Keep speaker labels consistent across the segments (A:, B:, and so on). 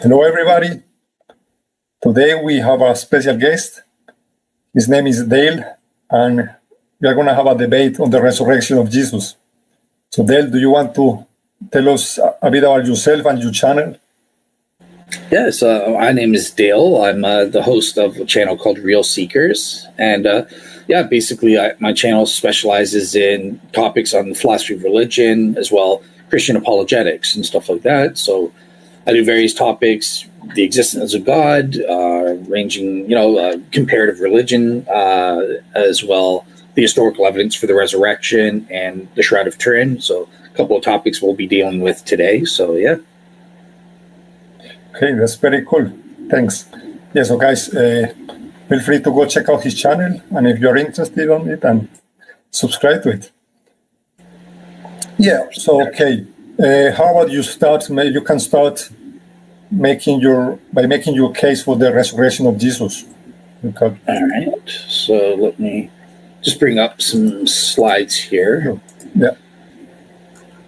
A: Hello, everybody. Today we have a special guest. His name is Dale, and we are going to have a debate on the resurrection of Jesus. So, Dale, do you want to tell us a bit about yourself and your channel?
B: Yes, my name is Dale. I'm the host of a channel called Real Seekers. And basically my channel specializes in topics on the philosophy of religion, as well Christian apologetics and stuff like that. So I do various topics, the existence of God, ranging, comparative religion, as well the historical evidence for the resurrection and the Shroud of Turin. So a couple of topics we'll be dealing with today. So, yeah.
A: Okay, that's very cool. Thanks. Yeah, so guys, feel free to go check out his channel, and if you're interested on it, and subscribe to it. Yeah, so okay. How about you start? Maybe you can start making your case for the resurrection of Jesus. Okay.
B: All right. So let me just bring up some slides here.
A: Yeah.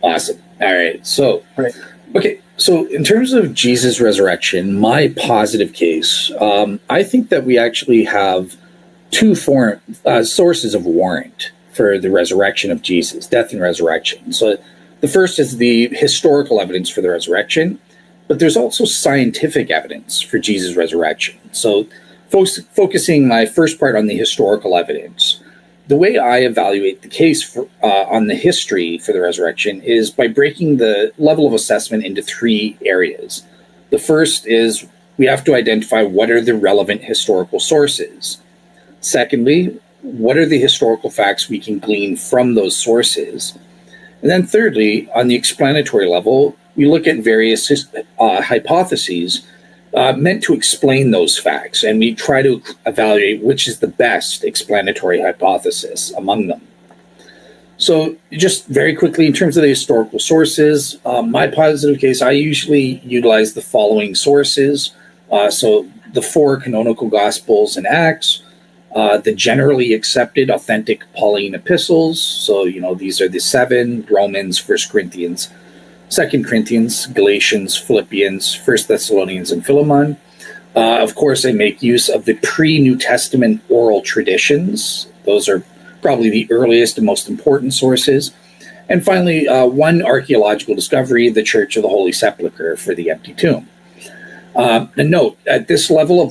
B: Awesome. All right. So,
A: great.
B: Okay. So in terms of Jesus' resurrection, my positive case, I think that we actually have two sources of warrant for the resurrection of Jesus, death and resurrection. So the first is the historical evidence for the resurrection, but there's also scientific evidence for Jesus' resurrection. So focusing my first part on the historical evidence, the way I evaluate the case on the history for the resurrection is by breaking the level of assessment into three areas. The first is we have to identify what are the relevant historical sources. Secondly, what are the historical facts we can glean from those sources? And then thirdly, on the explanatory level, we look at various hypotheses meant to explain those facts, and we try to evaluate which is the best explanatory hypothesis among them. So just very quickly, in terms of the historical sources, my positive case, I usually utilize the following sources. So the four canonical Gospels and Acts, the generally accepted authentic Pauline epistles. So, these are the 7, Romans, 1 Corinthians, 2 Corinthians, Galatians, Philippians, 1 Thessalonians, and Philemon. Of course, I make use of the pre-New Testament oral traditions. Those are probably the earliest and most important sources. And finally, one archaeological discovery, the Church of the Holy Sepulchre for the empty tomb. And note, at the level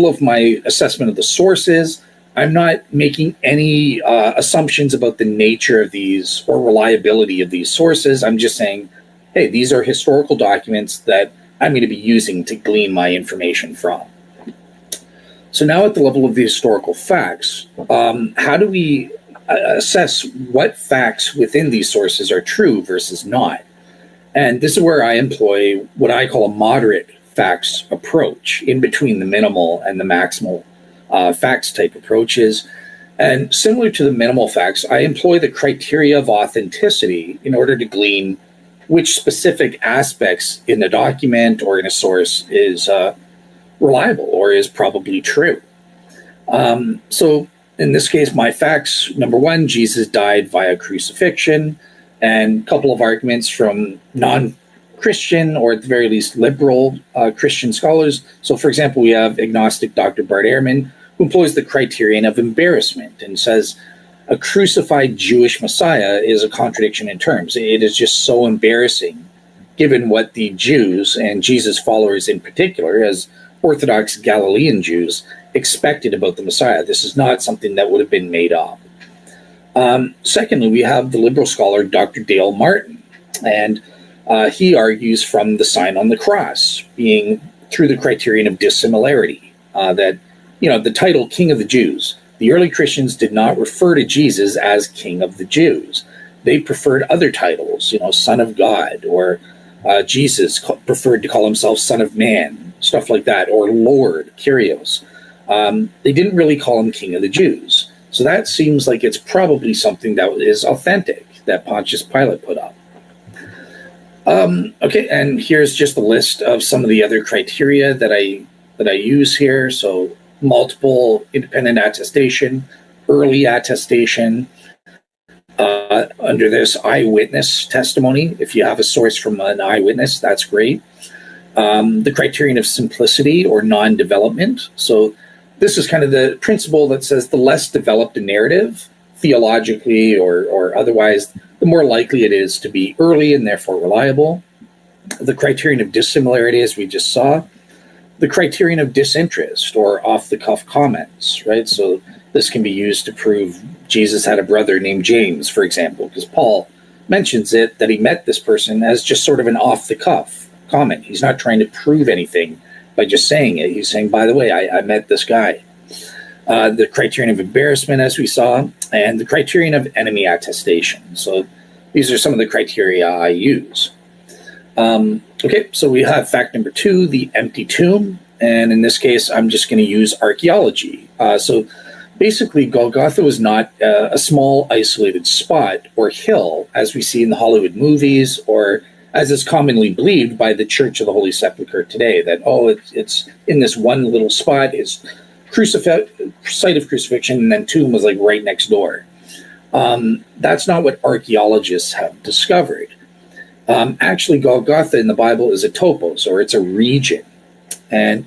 B: of my assessment of the sources, I'm not making any assumptions about the nature of these or reliability of these sources. I'm just saying, hey, these are historical documents that I'm going to be using to glean my information from. So now at the level of the historical facts, how do we assess what facts within these sources are true versus not? And this is where I employ what I call a moderate facts approach, in between the minimal and the maximal facts type approaches. And similar to the minimal facts, I employ the criteria of authenticity in order to glean which specific aspects in a document or in a source is reliable or is probably true. So in this case, my facts, number one, Jesus died via crucifixion, and a couple of arguments from non-Christian, or at the very least liberal Christian scholars. So for example, we have agnostic Dr. Bart Ehrman, who employs the criterion of embarrassment and says a crucified Jewish Messiah is a contradiction in terms. It is just so embarrassing, given what the Jews, and Jesus followers in particular, as Orthodox Galilean Jews, expected about the Messiah. This is not something that would have been made up. Secondly, we have the liberal scholar Dr. Dale Martin, and he argues from the sign on the cross being through the criterion of dissimilarity, that the title King of the Jews, the early Christians did not refer to Jesus as King of the Jews. They preferred other titles, Son of God, or Jesus preferred to call himself Son of Man, stuff like that, or Lord, Kyrios. They didn't really call him King of the Jews. So that seems like it's probably something that is authentic, that Pontius Pilate put up. Okay, and here's just a list of some of the other criteria that I use here. So multiple independent attestation, early attestation, under this eyewitness testimony. If you have a source from an eyewitness, that's great. The criterion of simplicity or non-development. So this is kind of the principle that says the less developed a narrative, theologically or otherwise, the more likely it is to be early and therefore reliable. The criterion of dissimilarity, as we just saw. The criterion of disinterest or off-the-cuff comments, right? So this can be used to prove Jesus had a brother named James, for example, because Paul mentions it, that he met this person as just sort of an off-the-cuff comment. He's not trying to prove anything by just saying it. He's saying, by the way, I met this guy. The criterion of embarrassment, as we saw, and the criterion of enemy attestation. So these are some of the criteria I use. Okay, so we have fact number 2, the empty tomb. And in this case, I'm just going to use archaeology. So basically, Golgotha was not a small isolated spot or hill, as we see in the Hollywood movies, or as is commonly believed by the Church of the Holy Sepulchre today, that, it's in this one little spot, it's site of crucifixion, and then tomb was like right next door. That's not what archaeologists have discovered. Actually, Golgotha in the Bible is a topos, or it's a region. And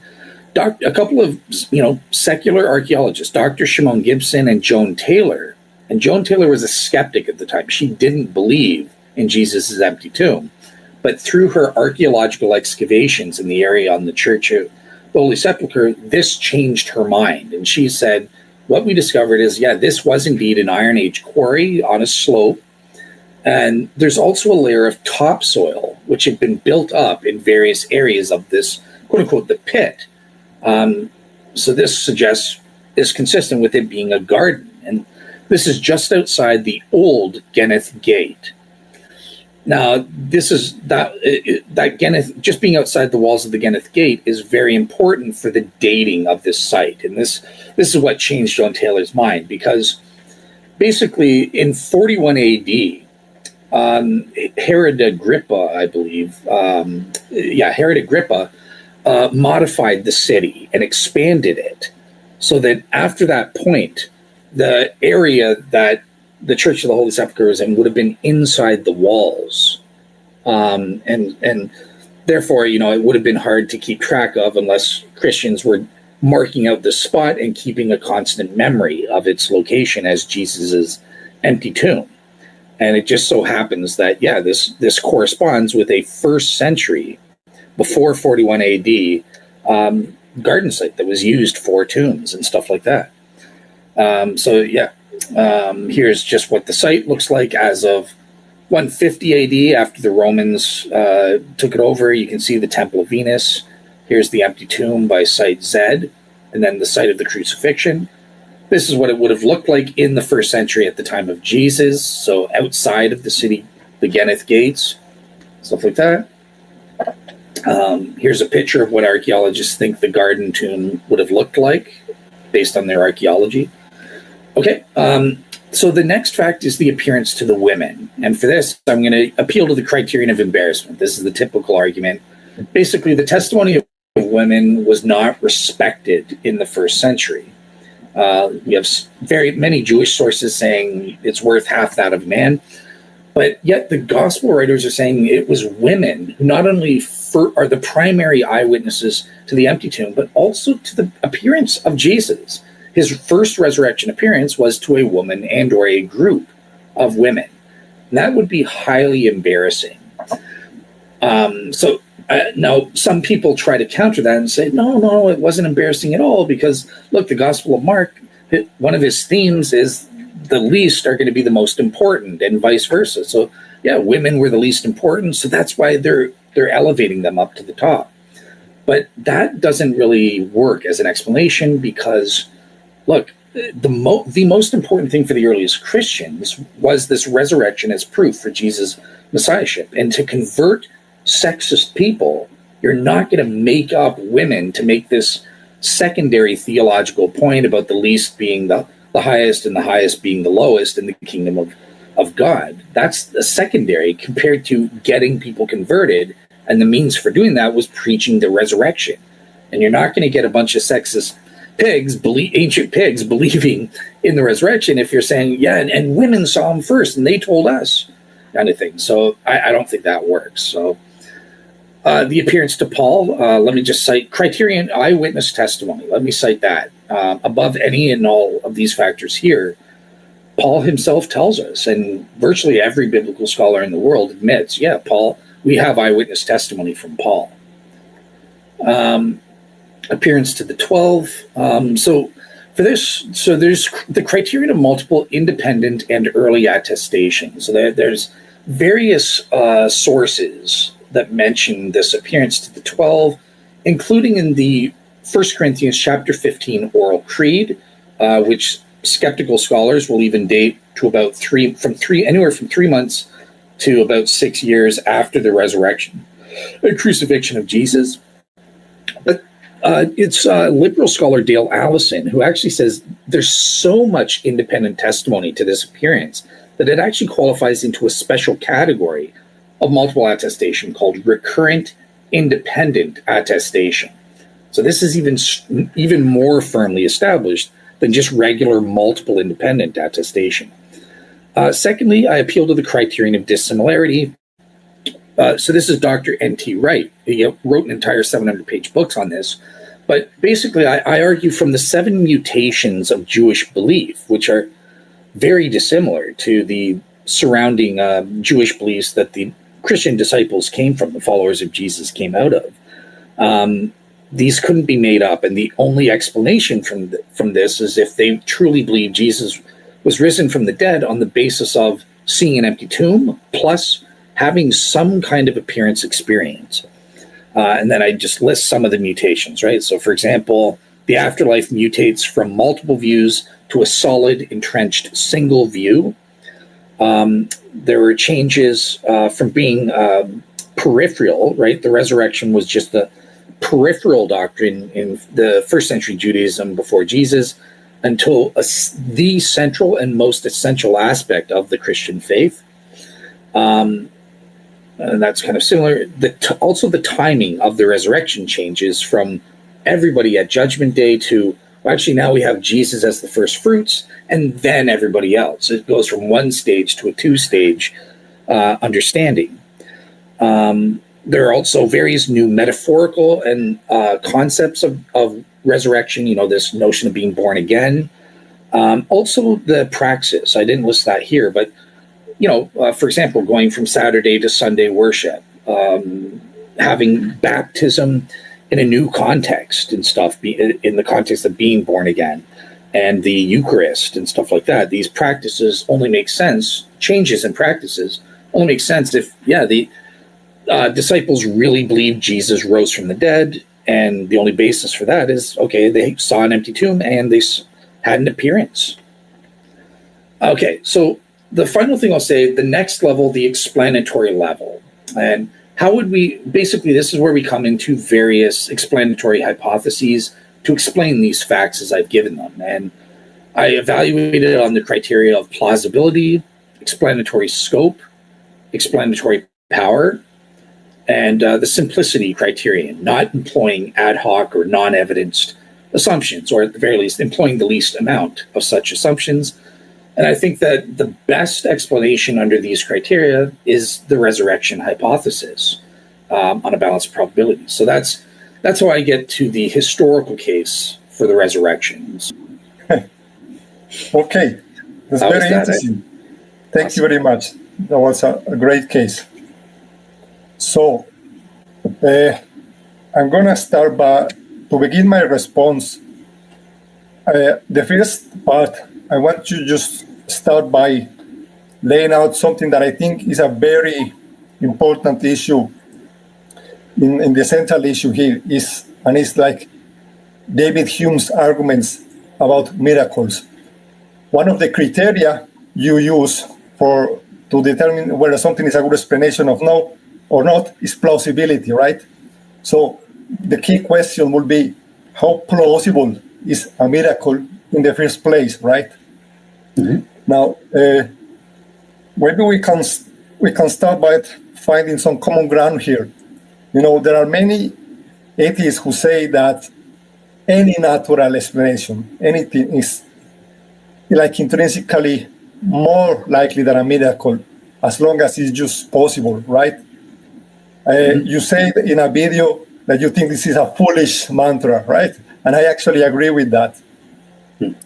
B: a couple of secular archaeologists, Dr. Shimon Gibson and Joan Taylor, and Joan Taylor was a skeptic at the time. She didn't believe in Jesus' empty tomb. But through her archaeological excavations in the area on the Church of the Holy Sepulchre, this changed her mind. And she said, what we discovered is, this was indeed an Iron Age quarry on a slope. And there's also a layer of topsoil, which had been built up in various areas of this, quote unquote, the pit. So this is consistent with it being a garden. And this is just outside the old Geneth Gate. Now, this is that Geneth, just being outside the walls of the Geneth Gate is very important for the dating of this site. And this is what changed Joan Taylor's mind, because basically in 41 AD, Herod Agrippa, I believe, Herod Agrippa modified the city and expanded it so that after that point, the area that the Church of the Holy Sepulchre was in would have been inside the walls. And therefore, it would have been hard to keep track of unless Christians were marking out the spot and keeping a constant memory of its location as Jesus's empty tomb. And it just so happens that, this corresponds with a first century, before 41 AD, garden site that was used for tombs and stuff like that. Here's just what the site looks like as of 150 AD, after the Romans took it over. You can see the Temple of Venus. Here's the empty tomb by site Z, and then the site of the crucifixion. This is what it would have looked like in the first century at the time of Jesus. So outside of the city, the Geneth Gates, stuff like that. Here's a picture of what archaeologists think the garden tomb would have looked like based on their archaeology. Okay, so the next fact is the appearance to the women. And for this, I'm going to appeal to the criterion of embarrassment. This is the typical argument. Basically, the testimony of women was not respected in the first century. We have very many Jewish sources saying it's worth half that of man, but yet the gospel writers are saying it was women who not only are the primary eyewitnesses to the empty tomb, but also to the appearance of Jesus. His first resurrection appearance was to a woman and or a group of women. And that would be highly embarrassing. Now, some people try to counter that and say, no, it wasn't embarrassing at all, because, look, the Gospel of Mark, one of his themes is the least are going to be the most important, and vice versa. So, women were the least important, so that's why they're elevating them up to the top. But that doesn't really work as an explanation, because, look, the most important thing for the earliest Christians was this resurrection as proof for Jesus' messiahship. And to convert sexist people, you're not going to make up women to make this secondary theological point about the least being the highest and the highest being the lowest in the kingdom of God. That's a secondary compared to getting people converted, and the means for doing that was preaching the resurrection. And you're not going to get a bunch of sexist ancient pigs believing in the resurrection if you're saying, and women saw him first and they told us, kind of thing. So I don't think that works. So The appearance to Paul, let me just cite criterion eyewitness testimony. Let me cite that. Above any and all of these factors here, Paul himself tells us, and virtually every biblical scholar in the world admits, yeah, Paul, we have eyewitness testimony from Paul. Appearance to the 12. So there's the criterion of multiple independent and early attestation. So there's various sources that mention this appearance to the 12, including in the 1 Corinthians chapter 15 oral creed, which skeptical scholars will even date to about anywhere from 3 months to about 6 years after the resurrection and crucifixion of Jesus. But it's liberal scholar Dale Allison who actually says there's so much independent testimony to this appearance that it actually qualifies into a special category of multiple attestation called recurrent independent attestation. So this is even more firmly established than just regular multiple independent attestation. Secondly, I appeal to the criterion of dissimilarity. So this is Dr. N.T. Wright. He wrote an entire 700-page book on this. But basically, I argue from the 7 mutations of Jewish belief, which are very dissimilar to the surrounding Jewish beliefs that the Christian disciples came from, the followers of Jesus came out of. These couldn't be made up, and the only explanation from this is if they truly believe Jesus was risen from the dead on the basis of seeing an empty tomb, plus having some kind of appearance experience. And then I just list some of the mutations, right? So, for example, the afterlife mutates from multiple views to a solid, entrenched single view. There were changes from being peripheral, right? The resurrection was just a peripheral doctrine in the first century Judaism before Jesus until the central and most essential aspect of the Christian faith. And that's kind of similar. Also, the timing of the resurrection changes from everybody at Judgment Day to, well, actually now we have Jesus as the first fruits and then everybody else. It goes from one stage to a 2-stage understanding. There are also various new metaphorical and concepts of resurrection, this notion of being born again. Also the praxis, I didn't list that here, but, for example, going from Saturday to Sunday worship, having baptism in a new context and stuff, in the context of being born again, and the Eucharist and stuff like that. These practices only make sense, changes in practices only make sense if, the disciples really believed Jesus rose from the dead, and the only basis for that is, okay, they saw an empty tomb and they had an appearance. Okay, so the final thing I'll say, the next level, the explanatory level. And how would we, basically this is where we come into various explanatory hypotheses to explain these facts as I've given them. And I evaluated it on the criteria of plausibility, explanatory scope, explanatory power, and the simplicity criterion, not employing ad hoc or non-evidenced assumptions, or at the very least, employing the least amount of such assumptions. And I think that the best explanation under these criteria is the resurrection hypothesis on a balance of probabilities. So that's how I get to the historical case for the resurrections.
A: Okay, that's very interesting. Thank you very much. That was a great case. So, I'm going to start to begin my response. The first part, I want to just start by laying out something that I think is a very important issue in the central issue here and it's like David Hume's arguments about miracles. One of the criteria you use to determine whether something is a good explanation of no or not is plausibility, right? So the key question will be, how plausible is a miracle in the first place, right? Mm-hmm. Now, maybe we can start by finding some common ground here. There are many atheists who say that any natural explanation, anything is like intrinsically more likely than a miracle, as long as it's just possible, right? You said in a video that you think this is a foolish mantra, right? And I actually agree with that.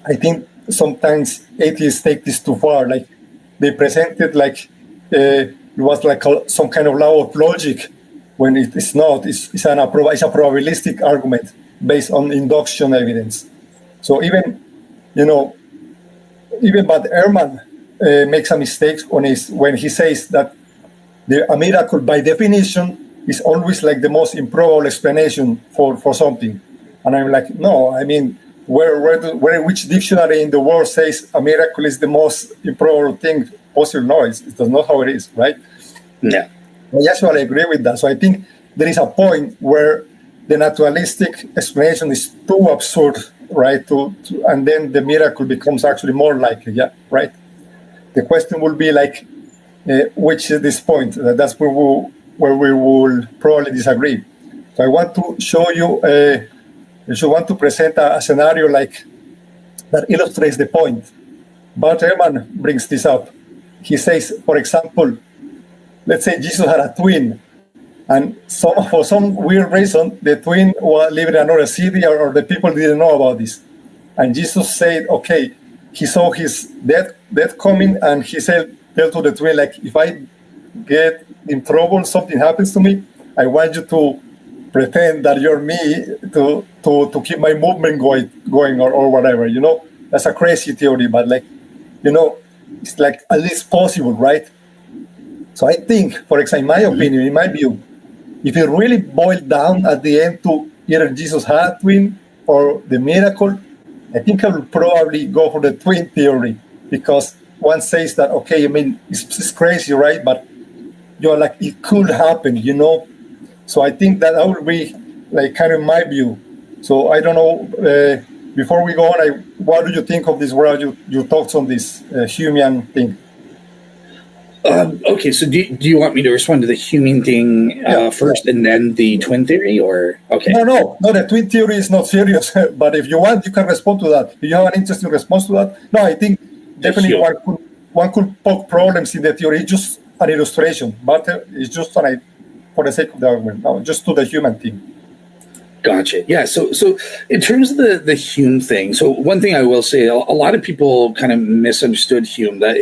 A: I think sometimes atheists take this too far. Like they present it like it was like some kind of law of logic, when it is not. It's a probabilistic argument based on induction evidence. So even Bad Ehrman makes a mistake when he says that a miracle, by definition, is always like the most improbable explanation for something. And I'm like, no, I mean, which dictionary in the world says a miracle is the most improbable thing possible? No, that's not how it is, right?
B: Yeah.
A: I actually agree with that. So I think there is a point where the naturalistic explanation is too absurd, right? And then the miracle becomes actually more likely, yeah, right? The question will be like, which is this point? That's where we will probably disagree. So I want to show you, if you want to present a scenario like that illustrates the point. Bart Ehrman brings this up. He says, for example, let's say Jesus had a twin, and for some weird reason, the twin was living in another city, or the people didn't know about this. And Jesus said, okay, he saw his death coming, and he tell to the twin, like, if I get in trouble, something happens to me, I want you to pretend that you're me to keep my movement going or whatever, That's a crazy theory, but it's like at least possible, right? So I think, for example, in my opinion, in my view, if you really boil down at the end to either Jesus had a twin or the miracle, I think I would probably go for the twin theory, because one says that, okay, I mean, it's crazy, right? But you're like, it could happen, So I think that would be like kind of my view. So I don't know, before we go on, what do you think of this? What are your thoughts on this human thing?
B: Okay, so do you want me to respond to the human thing first and then the twin theory, or okay?
A: No, the twin theory is not serious, but if you want, you can respond to that. If you have an interesting response to that, no, I think definitely one could poke problems in the theory. It's just an illustration, but it's just for the sake of the argument, no, just to the human thing.
B: Gotcha. Yeah. So in terms of the Hume thing, so one thing I will say, a lot of people kind of misunderstood Hume, that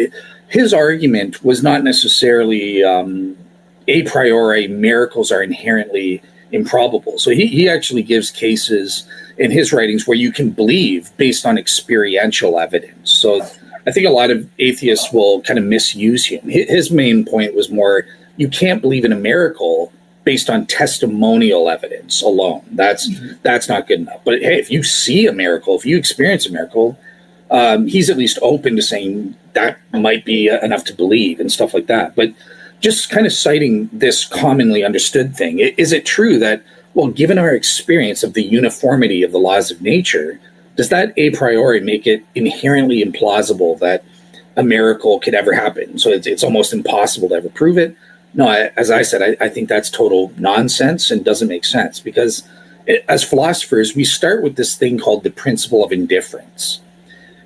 B: his argument was not necessarily a priori miracles are inherently improbable. So he actually gives cases in his writings where you can believe based on experiential evidence. So I think a lot of atheists will kind of misuse Hume. His main point was more, you can't believe in a miracle based on testimonial evidence alone. That's not good enough. But hey, if you see a miracle, if you experience a miracle, he's at least open to saying that might be enough to believe and stuff like that. But just kind of citing this commonly understood thing, is it true that, well, given our experience of the uniformity of the laws of nature, does that a priori make it inherently implausible that a miracle could ever happen? So it's almost impossible to ever prove it. No, as I said, I think that's total nonsense and doesn't make sense, because as philosophers, we start with this thing called the principle of indifference,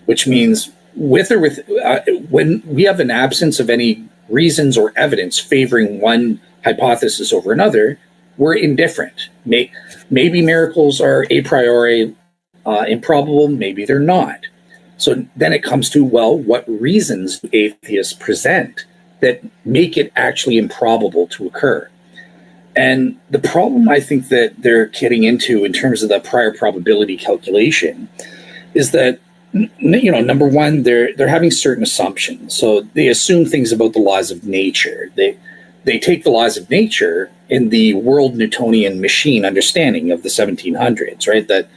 B: which means when we have an absence of any reasons or evidence favoring one hypothesis over another, we're indifferent. Maybe miracles are a priori improbable, maybe they're not. So then it comes to, well, what reasons do atheists present that make it actually improbable to occur? And the problem I think that they're getting into in terms of the prior probability calculation is that, number one, they're having certain assumptions. So they assume things about the laws of nature. They take the laws of nature in the world Newtonian machine understanding of the 1700s, right? That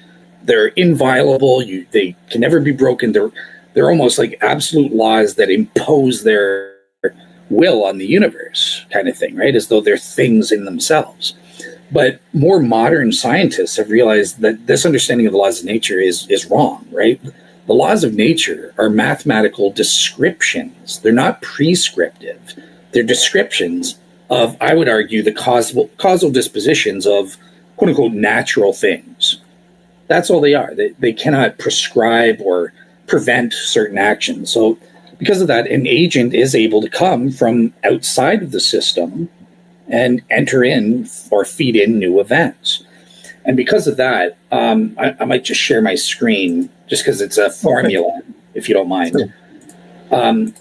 B: they're inviolable. They can never be broken. They're almost like absolute laws that impose their will on the universe, kind of thing, right? As though they're things in themselves. But more modern scientists have realized that this understanding of the laws of nature is wrong, right? The laws of nature are mathematical descriptions. They're not prescriptive. They're descriptions of, I would argue, the causal dispositions of quote unquote natural things. That's all they are. They cannot prescribe or prevent certain actions. So because of that, an agent is able to come from outside of the system and enter in or feed in new events. And because of that, I might just share my screen just because it's a formula, if you don't mind.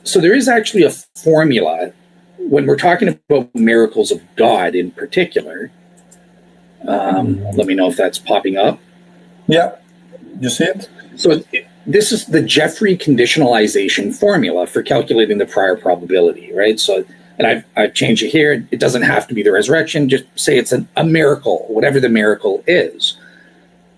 B: So there is actually a formula when we're talking about miracles of God in particular. Let me know if that's popping up.
A: Yeah, you see it?
B: So this is the Jeffrey conditionalization formula for calculating the prior probability, right? So, and I've changed it here. It doesn't have to be the resurrection. Just say it's a miracle, whatever the miracle is.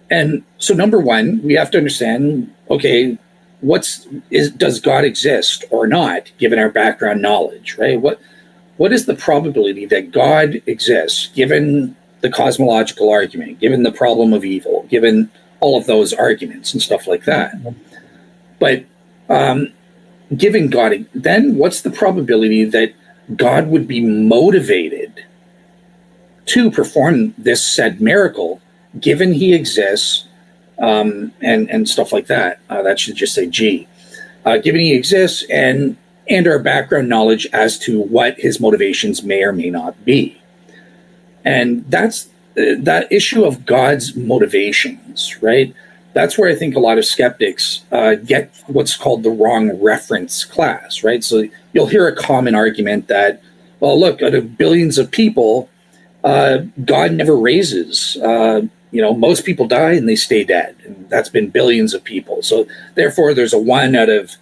B: And so, number one, we have to understand, okay, does God exist or not, given our background knowledge, right? What is the probability that God exists, given the cosmological argument, given the problem of evil, given all of those arguments and stuff like that? But given God, then what's the probability that God would be motivated to perform this said miracle, given he exists, and stuff like that? That should just say G. Given he exists and our background knowledge as to what his motivations may or may not be. And that's that issue of God's motivations, right? That's where I think a lot of skeptics get what's called the wrong reference class, right? So you'll hear a common argument that, well, look, out of billions of people, God never raises. Most people die and they stay dead. And that's been billions of people. So therefore, there's a 1 out of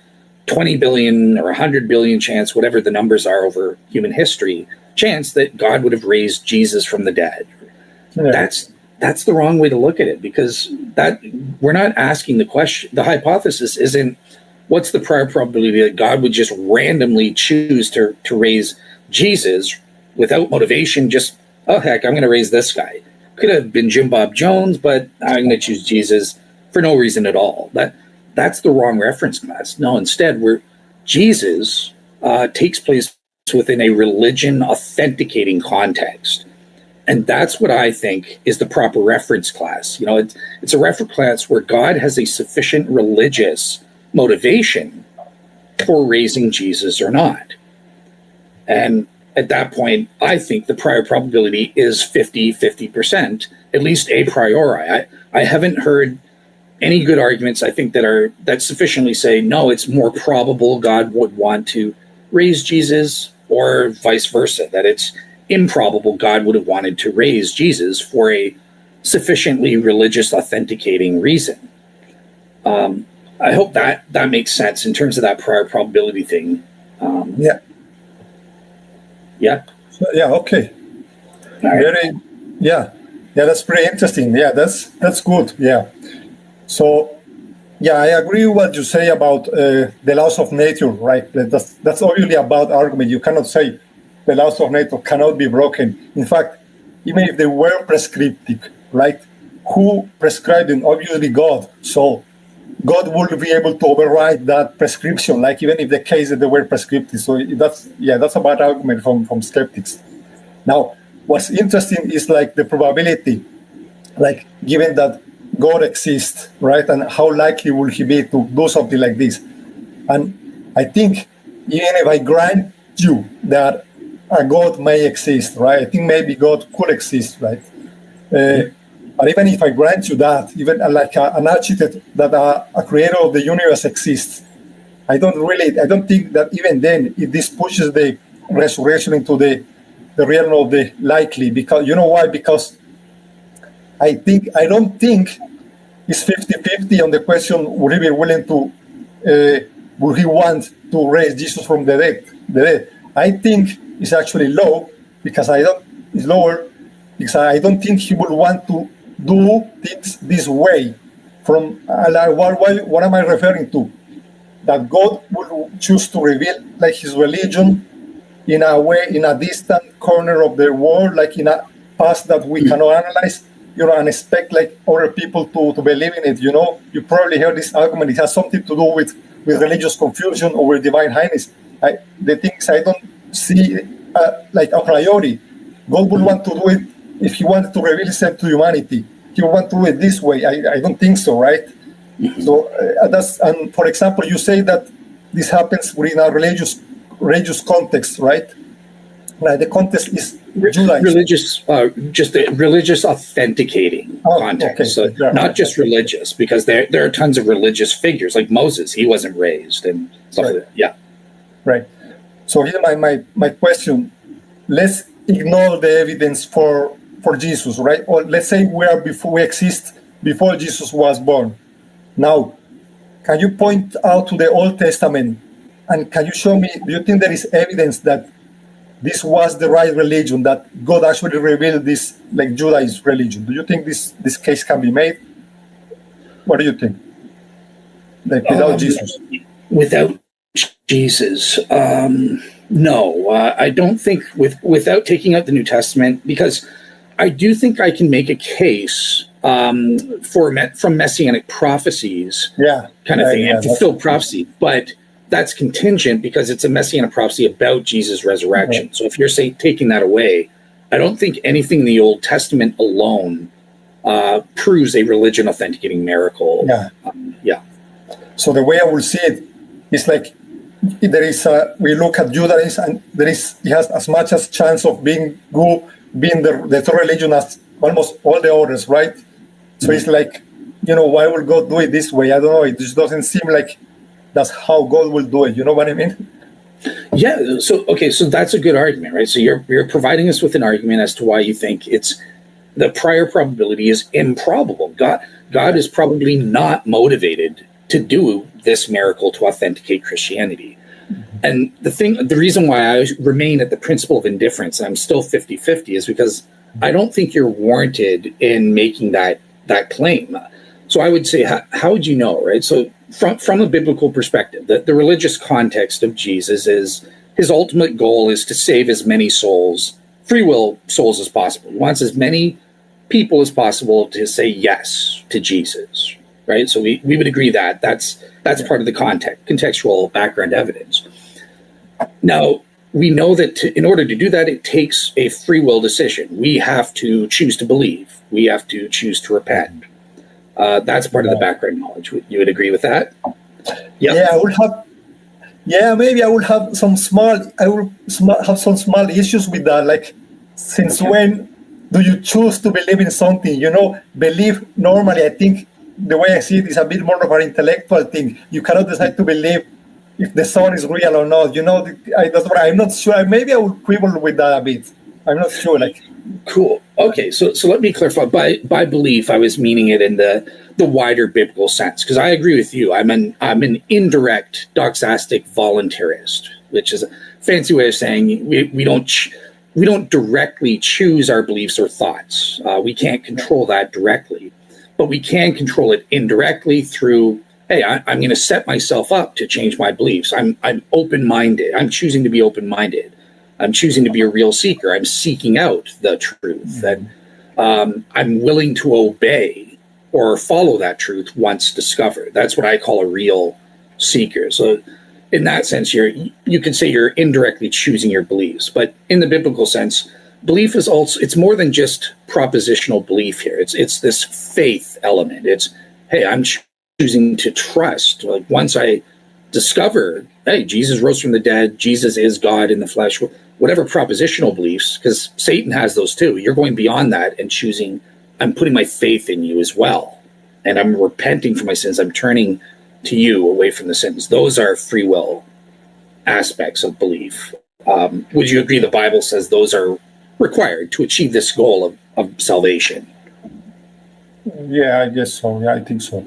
B: 20 billion or 100 billion chance, whatever the numbers are over human history, chance that God would have raised Jesus from the dead. Yeah. That's the wrong way to look at it, because that we're not asking the question. The hypothesis isn't what's the prior probability that God would just randomly choose to raise Jesus without motivation. Just, oh heck, I'm going to raise this guy. Could have been Jim Bob Jones, but I'm going to choose Jesus for no reason at all. That's the wrong reference class. No, instead, Jesus takes place within a religion authenticating context. And that's what I think is the proper reference class. It's a reference class where God has a sufficient religious motivation for raising Jesus or not. And at that point, I think the prior probability is 50%, at least a priori. I haven't heard any good arguments, I think, that sufficiently say, no, it's more probable God would want to raise Jesus, or vice versa, that it's improbable God would have wanted to raise Jesus for a sufficiently religious authenticating reason. I hope that makes sense in terms of that prior probability thing.
A: Yeah. Okay.
B: Right.
A: That's pretty interesting. Yeah, that's good. Yeah. So, yeah, I agree with what you say about the laws of nature, right? That's obviously a bad argument. You cannot say the laws of nature cannot be broken. In fact, even if they were prescriptive, right? Who prescribed them? Obviously God. So God would be able to override that prescription, like even if the case that they were prescriptive. So that's a bad argument from skeptics. Now, what's interesting is like the probability, like given that God exists, right? And how likely will he be to do something like this? And I think even if I grant you that a God may exist, right? I think maybe God could exist, right? But even if I grant you that, even like an architect that a creator of the universe exists, I don't think that even then, if this pushes the resurrection into the realm of the likely, because you know why? Because I don't think it's 50-50 on the question, would he be willing to, would he want to raise Jesus from the dead? I think it's actually low, because it's lower, because I don't think he would want to do things this way. What am I referring to? That God would choose to reveal like his religion in a way, in a distant corner of the world, like in a past that we cannot analyze, and expect like other people to believe in it. You probably heard this argument. It has something to do with religious confusion or with divine highness. The things I don't see like a priori. God would want to do it if he wanted to reveal himself to humanity. He would want to do it this way. I don't think so, right? So and for example, you say that this happens within a religious context, right? Right, the context is Judaism.
B: Just the religious authenticating context.
A: Okay.
B: So not just religious, because there are tons of religious figures like Moses. He wasn't raised and stuff like that. Yeah.
A: Right. So here my question. Let's ignore the evidence for Jesus, right? Or let's say we exist before Jesus was born. Now, can you point out to the Old Testament and can you show me, do you think there is evidence that this was the right religion, that God actually revealed this, like Judaism religion? Do you think this case can be made? What do you think? Like without Jesus?
B: Without Jesus, no. I don't think without taking out the New Testament, because I do think I can make a case from messianic prophecies, kind of thing, and fulfill prophecy, but that's contingent because it's a messianic prophecy about Jesus' resurrection. Right. So if you're taking that away, I don't think anything in the Old Testament alone proves a religion authenticating miracle.
A: Yeah. So the way I will see it is like there is we look at Judaism and he has as much as chance of being the third religion as almost all the others, right? So it's like, why will God do it this way? I don't know. It just doesn't seem like that's how God will do it. You know what I mean?
B: Yeah. So that's a good argument, right? So you're providing us with an argument as to why you think it's the prior probability is improbable. God is probably not motivated to do this miracle to authenticate Christianity. And the reason why I remain at the principle of indifference, and I'm still 50-50, is because I don't think you're warranted in making that claim. So I would say, how would you know, right? So from a biblical perspective, the religious context of Jesus is his ultimate goal is to save as many souls, free will souls as possible. He wants as many people as possible to say yes to Jesus, right? So we would agree that that's part of the contextual background evidence. Now, we know that in order to do that, it takes a free will decision. We have to choose to believe. We have to choose to repent. That's part of the background knowledge. You would agree with that? Yep.
A: Yeah, I would have. Yeah, maybe I would have some small. I will have some small issues with that. Like, since when do you choose to believe in something? Belief normally, I think the way I see it is a bit more of an intellectual thing. You cannot decide to believe if the sun is real or not. I'm not sure. Maybe I will quibble with that a bit. I'm not sure.
B: Cool. Okay, so let me clarify. By belief, I was meaning it in the wider biblical sense, because I agree with you. I'm an indirect doxastic voluntarist, which is a fancy way of saying we don't directly choose our beliefs or thoughts. We can't control that directly, but we can control it indirectly through, hey, I'm going to set myself up to change my beliefs. I'm open-minded. I'm choosing to be open-minded. I'm choosing to be a real seeker. I'm seeking out the truth, and I'm willing to obey or follow that truth once discovered. That's what I call a real seeker. So in that sense, you could say you're indirectly choosing your beliefs. But in the biblical sense, belief is also, it's more than just propositional belief here. It's this faith element. It's, hey, I'm choosing to trust. Like, once I discover, hey, Jesus rose from the dead, Jesus is God in the flesh, whatever propositional beliefs, because Satan has those too. You're going beyond that and choosing, I'm putting my faith in you as well. And I'm repenting for my sins. I'm turning to you away from the sins. Those are free will aspects of belief. Would you agree the Bible says those are required to achieve this goal of salvation?
A: Yeah, I guess so. Yeah, I think so.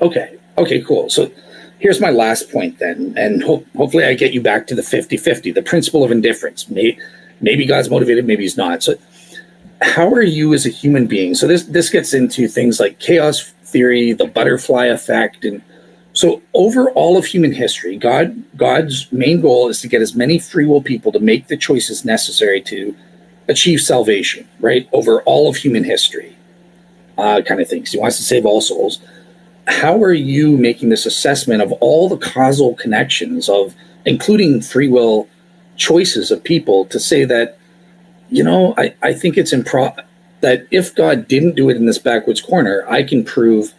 B: Okay, cool. So here's my last point then, and hopefully I get you back to the 50-50, the principle of indifference. Maybe God's motivated, maybe he's not. So how are you as a human being? So this gets into things like chaos theory, the butterfly effect. And so over all of human history, God's main goal is to get as many free will people to make the choices necessary to achieve salvation, right? Over all of human history, kind of things. He wants to save all souls. How are you making this assessment of all the causal connections of including free will choices of people to say that, I think it's that if God didn't do it in this backwoods corner, I can prove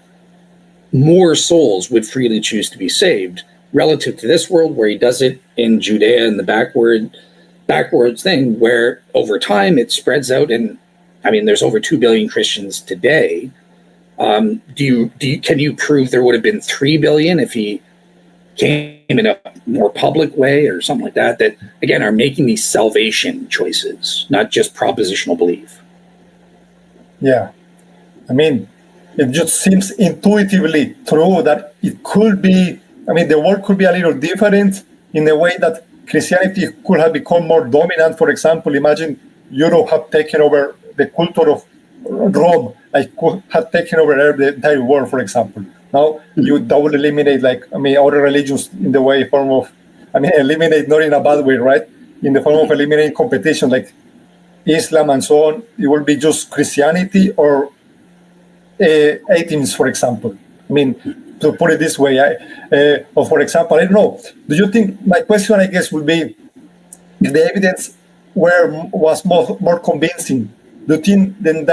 B: more souls would freely choose to be saved relative to this world where he does it in Judea in the backward backwards thing where over time it spreads out, and I mean, there's over 2 billion Christians today. Can you prove there would have been 3 billion if he came in a more public way or something like that, that again are making these salvation choices, not just propositional belief?
A: Yeah. I mean, it just seems intuitively true that it could be, I mean, the world could be a little different in the way that Christianity could have become more dominant. For example, imagine Europe have taken over the culture of Rome, like could have taken over the entire world, for example. Now that would eliminate, other religions in the way form of, eliminate not in a bad way, right? In the form of eliminating competition, like Islam and so on. It will be just Christianity or atheists, for example. I mean, to put it this way, or for example, I don't know. Do you think, my question, I guess, would be, if the evidence was more convincing, do you think then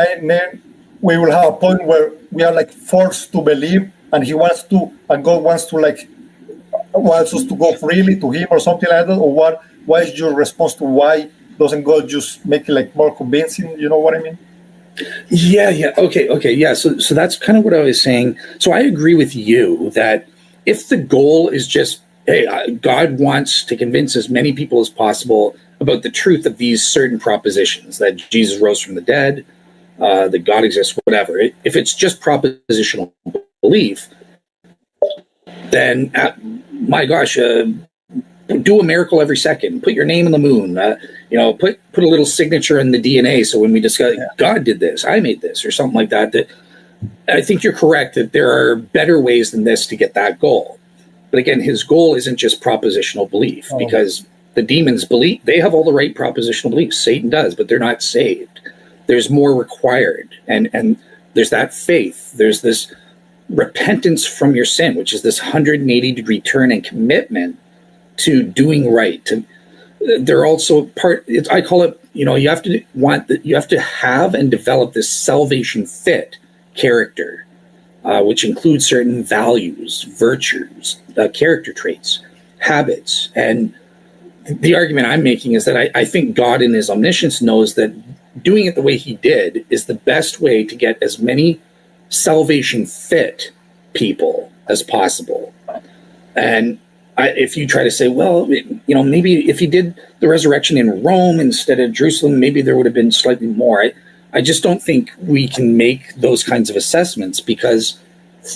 A: we will have a point where we are like forced to believe, and God wants us to go freely to Him or something like that? Or what is your response to why doesn't God just make it like more convincing? You know what I mean?
B: Yeah. Okay. Yeah. So that's kind of what I was saying. So I agree with you that if the goal is just, hey, God wants to convince as many people as possible about the truth of these certain propositions, that Jesus rose from the dead, that God exists, whatever. If it's just propositional belief, then my gosh, do a miracle every second. Put your name on the moon. Put a little signature in the DNA. So when we discuss, God did this, I made this, or something like that. That I think you're correct that there are better ways than this to get that goal. But again, His goal isn't just propositional belief, because the demons believe they have all the right propositional beliefs. Satan does, but they're not saved. There's more required, and there's that faith. There's this repentance from your sin, which is this 180-degree turn and commitment to doing right. They're also I call it, you have to have and develop this salvation fit character, which includes certain values, virtues, character traits, habits. And the argument I'm making is that I think God in His omniscience knows that doing it the way He did is the best way to get as many salvation fit people as possible. And if you try to say, well, maybe if He did the resurrection in Rome instead of Jerusalem, maybe there would have been slightly more. I just don't think we can make those kinds of assessments, because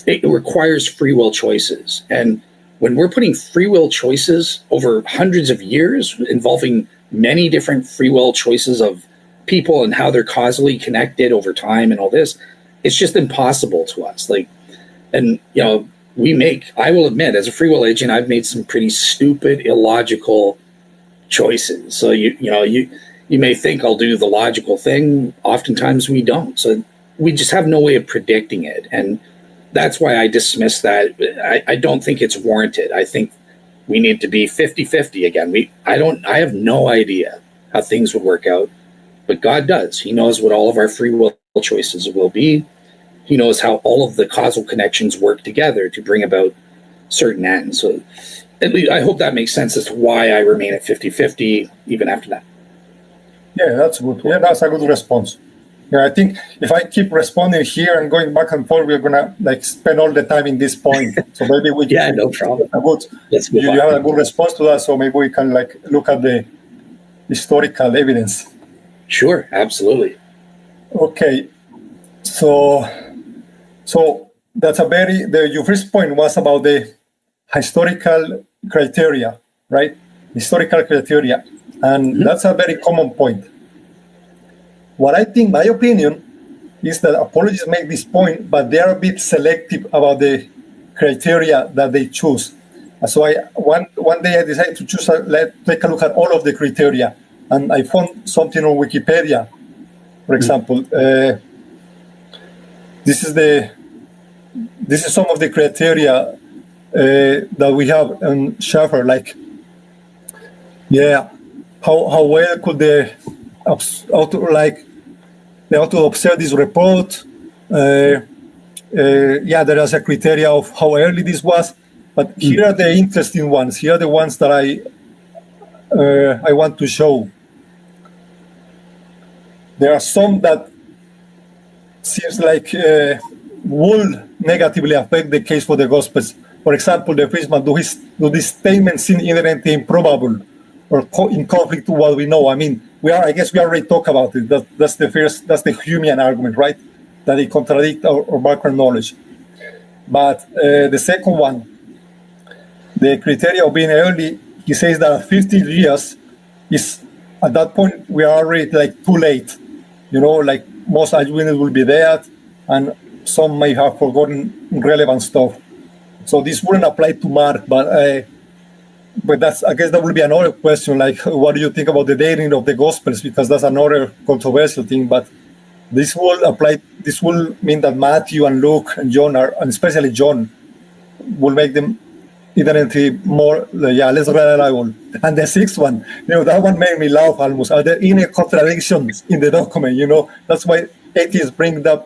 B: it requires free will choices. And when we're putting free will choices over hundreds of years, involving many different free will choices of people and how they're causally connected over time and all this, it's just impossible to us. I will admit, as a free will agent, I've made some pretty stupid, illogical choices. So you may think I'll do the logical thing. Oftentimes we don't. So we just have no way of predicting it. And that's why I dismiss that. I don't think it's warranted. I think we need to be 50-50 again. I have no idea how things would work out, but God does. He knows what all of our free will choices will be. He knows how all of the causal connections work together to bring about certain ends. So at least I hope that makes sense as to why I remain at 50-50 even after that.
A: Yeah, that's good. Yeah, that's a good response. Yeah, I think if I keep responding here and going back and forth, we're gonna spend all the time in this point. So maybe we
B: yeah, no problem.
A: You have a good response to that, so maybe we can look at the historical evidence.
B: Sure, absolutely.
A: Okay, so that's your first point was about the historical criteria, right? Historical criteria, and that's a very common point. What I think, my opinion, is that apologists make this point, but they are a bit selective about the criteria that they choose. So one day I decided to choose, take a look at all of the criteria, and I found something on Wikipedia. For example, this is some of the criteria that we have on Schaffer, how well could they ought to observe this report. There is a criteria of how early this was, but here are the interesting ones. Here are the ones that I want to show. There are some that seems like will negatively affect the case for the Gospels. For example, the Frenchman, do these statements seem inherently improbable or in conflict to what we know? I mean, I guess we already talked about it. That's the Humean argument, right? That they contradict our background knowledge. But the second one, the criteria of being early, he says that 50 years is, at that point, we are already like too late. Like most eyewitnesses will be dead, and some may have forgotten relevant stuff. So this wouldn't apply to Mark, but I guess that will be another question, like what do you think about the dating of the Gospels? Because that's another controversial thing. But this will apply. This will mean that Matthew and Luke and John and especially John, will make them inherently more, less reliable. And the sixth one, that one made me laugh almost. Are there any contradictions in the document? That's why atheists bring that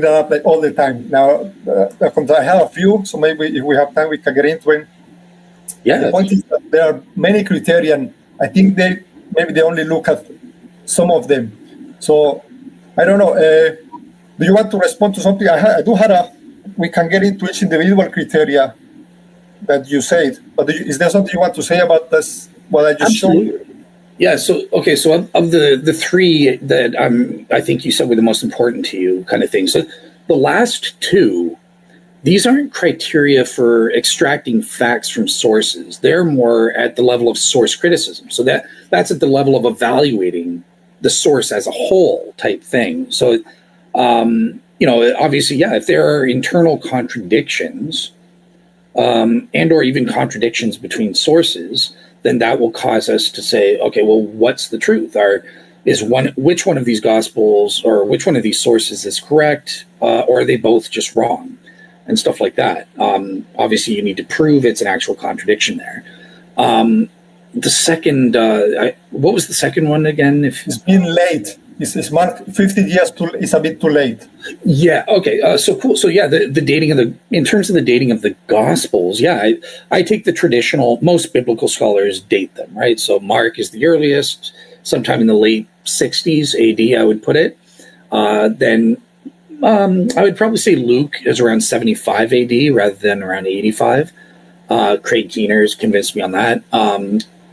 A: up like all the time. Now, I have a few, so maybe if we have time, we can get into it.
B: Yeah.
A: The point is that there are many criteria, and I think they only look at some of them. So I don't know. Do you want to respond to something? We can get into each individual criteria that you said, but is there something you want to say about this? What I just
B: Absolutely.
A: showed?
B: Yeah. So okay. So of the three that I think you said were the most important to you, kind of thing. So the last two, these aren't criteria for extracting facts from sources. They're more at the level of source criticism. So that's at the level of evaluating the source as a whole type thing. So, obviously, if there are internal contradictions and or even contradictions between sources, then that will cause us to say, okay, well, what's the truth? Which one of these gospels or which one of these sources is correct, or are they both just wrong? And stuff like that. Obviously, you need to prove it's an actual contradiction there. The second, what was the second one again?
A: It's been late. It's marked 50 years it's a bit too late.
B: Yeah. Okay. So cool. So the dating in terms of the dating of the Gospels, I take the traditional. Most biblical scholars date them, right? So Mark is the earliest, sometime in the late 60s AD, I would put it. Then I would probably say Luke is around 75 AD rather than around 85. Craig Keener's convinced me on that.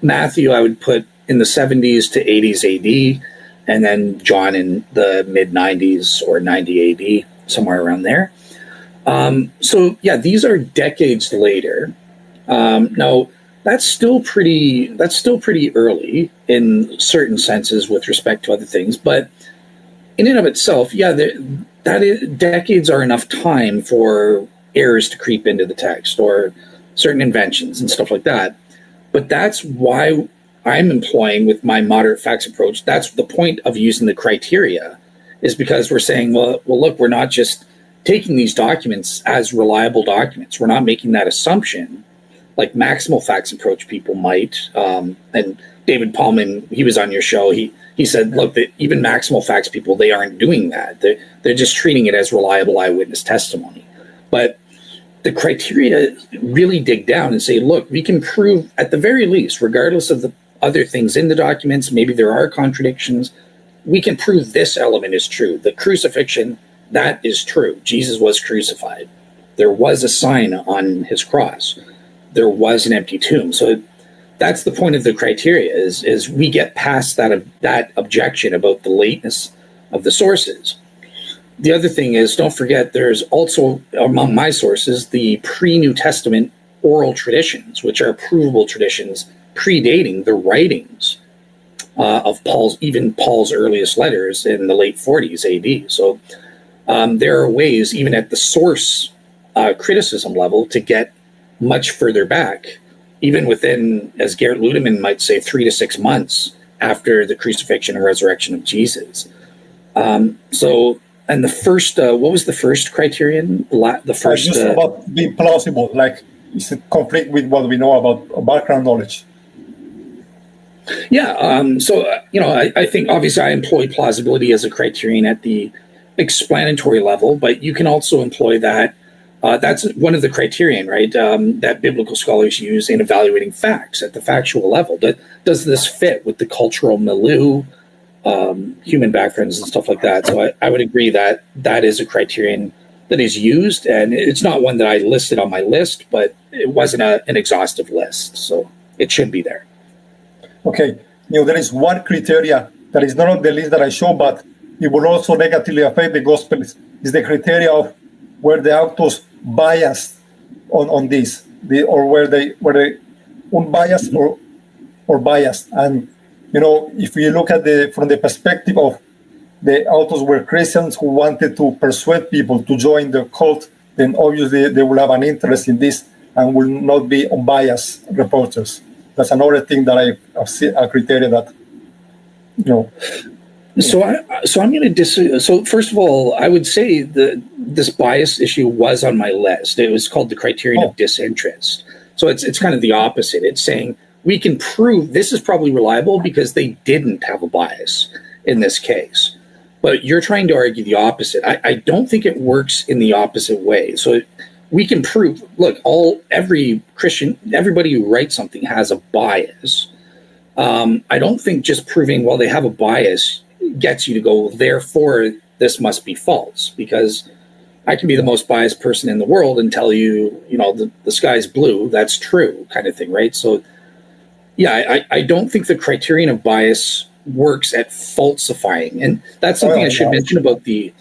B: Matthew, I would put in the 70s to 80s AD, and then John in the mid 90s or 90 AD, somewhere around there. These are decades later. Now, that's still pretty early in certain senses with respect to other things, but in and of itself, decades are enough time for errors to creep into the text or certain inventions and stuff like that. But that's why I'm employing with my moderate facts approach. That's the point of using the criteria, is because we're saying, well, look, we're not just taking these documents as reliable documents. We're not making that assumption like maximal facts approach people might. And David Paulman, he was on your show. He said, look, that even maximal facts people, they aren't doing that. They're just treating it as reliable eyewitness testimony. But the criteria really dig down and say, look, we can prove at the very least, regardless of the other things in the documents, maybe there are contradictions, we can prove this element is true. The crucifixion, that is true. Jesus was crucified. There was a sign on his cross. There was an empty tomb. So that's the point of the criteria is we get past that objection about the lateness of the sources. The other thing is, don't forget, there's also, among my sources, the pre-New Testament oral traditions, which are provable traditions predating the writings of Paul's earliest letters in the late 40s AD. So there are ways, even at the source criticism level, to get much further back, even within, as Garrett Ludeman might say, 3 to 6 months after the crucifixion and resurrection of Jesus. And the first, what was the first criterion? The first
A: just about being plausible, like is it conflict with what we know about background knowledge?
B: Yeah. I think obviously I employ plausibility as a criterion at the explanatory level, but you can also employ that That's one of the criterion, right, that biblical scholars use in evaluating facts at the factual level. Does this fit with the cultural milieu, human backgrounds and stuff like that? So I would agree that that is a criterion that is used, and it's not one that I listed on my list, but it wasn't an exhaustive list, so it should be there.
A: Okay, there is one criteria that is not on the list that I show, but it will also negatively affect the gospel. Is the criteria of where the authors biased on this, or were they unbiased or biased. And if you look at from the perspective of the authors were Christians who wanted to persuade people to join the cult, then obviously they will have an interest in this and will not be unbiased reporters. That's another thing that I've seen, a criteria that,
B: So I'm going to disagree. So first of all, I would say that this bias issue was on my list. It was called the criterion of disinterest. So it's kind of the opposite. It's saying we can prove this is probably reliable because they didn't have a bias in this case. But you're trying to argue the opposite. I don't think it works in the opposite way. So we can prove, look, every Christian, everybody who writes something has a bias. I don't think just proving, well, they have a bias gets you to go, therefore, this must be false, because I can be the most biased person in the world and tell you, the sky's blue, that's true, kind of thing, right? So, yeah, I don't think the criterion of bias works at falsifying. And that's something I should mention about the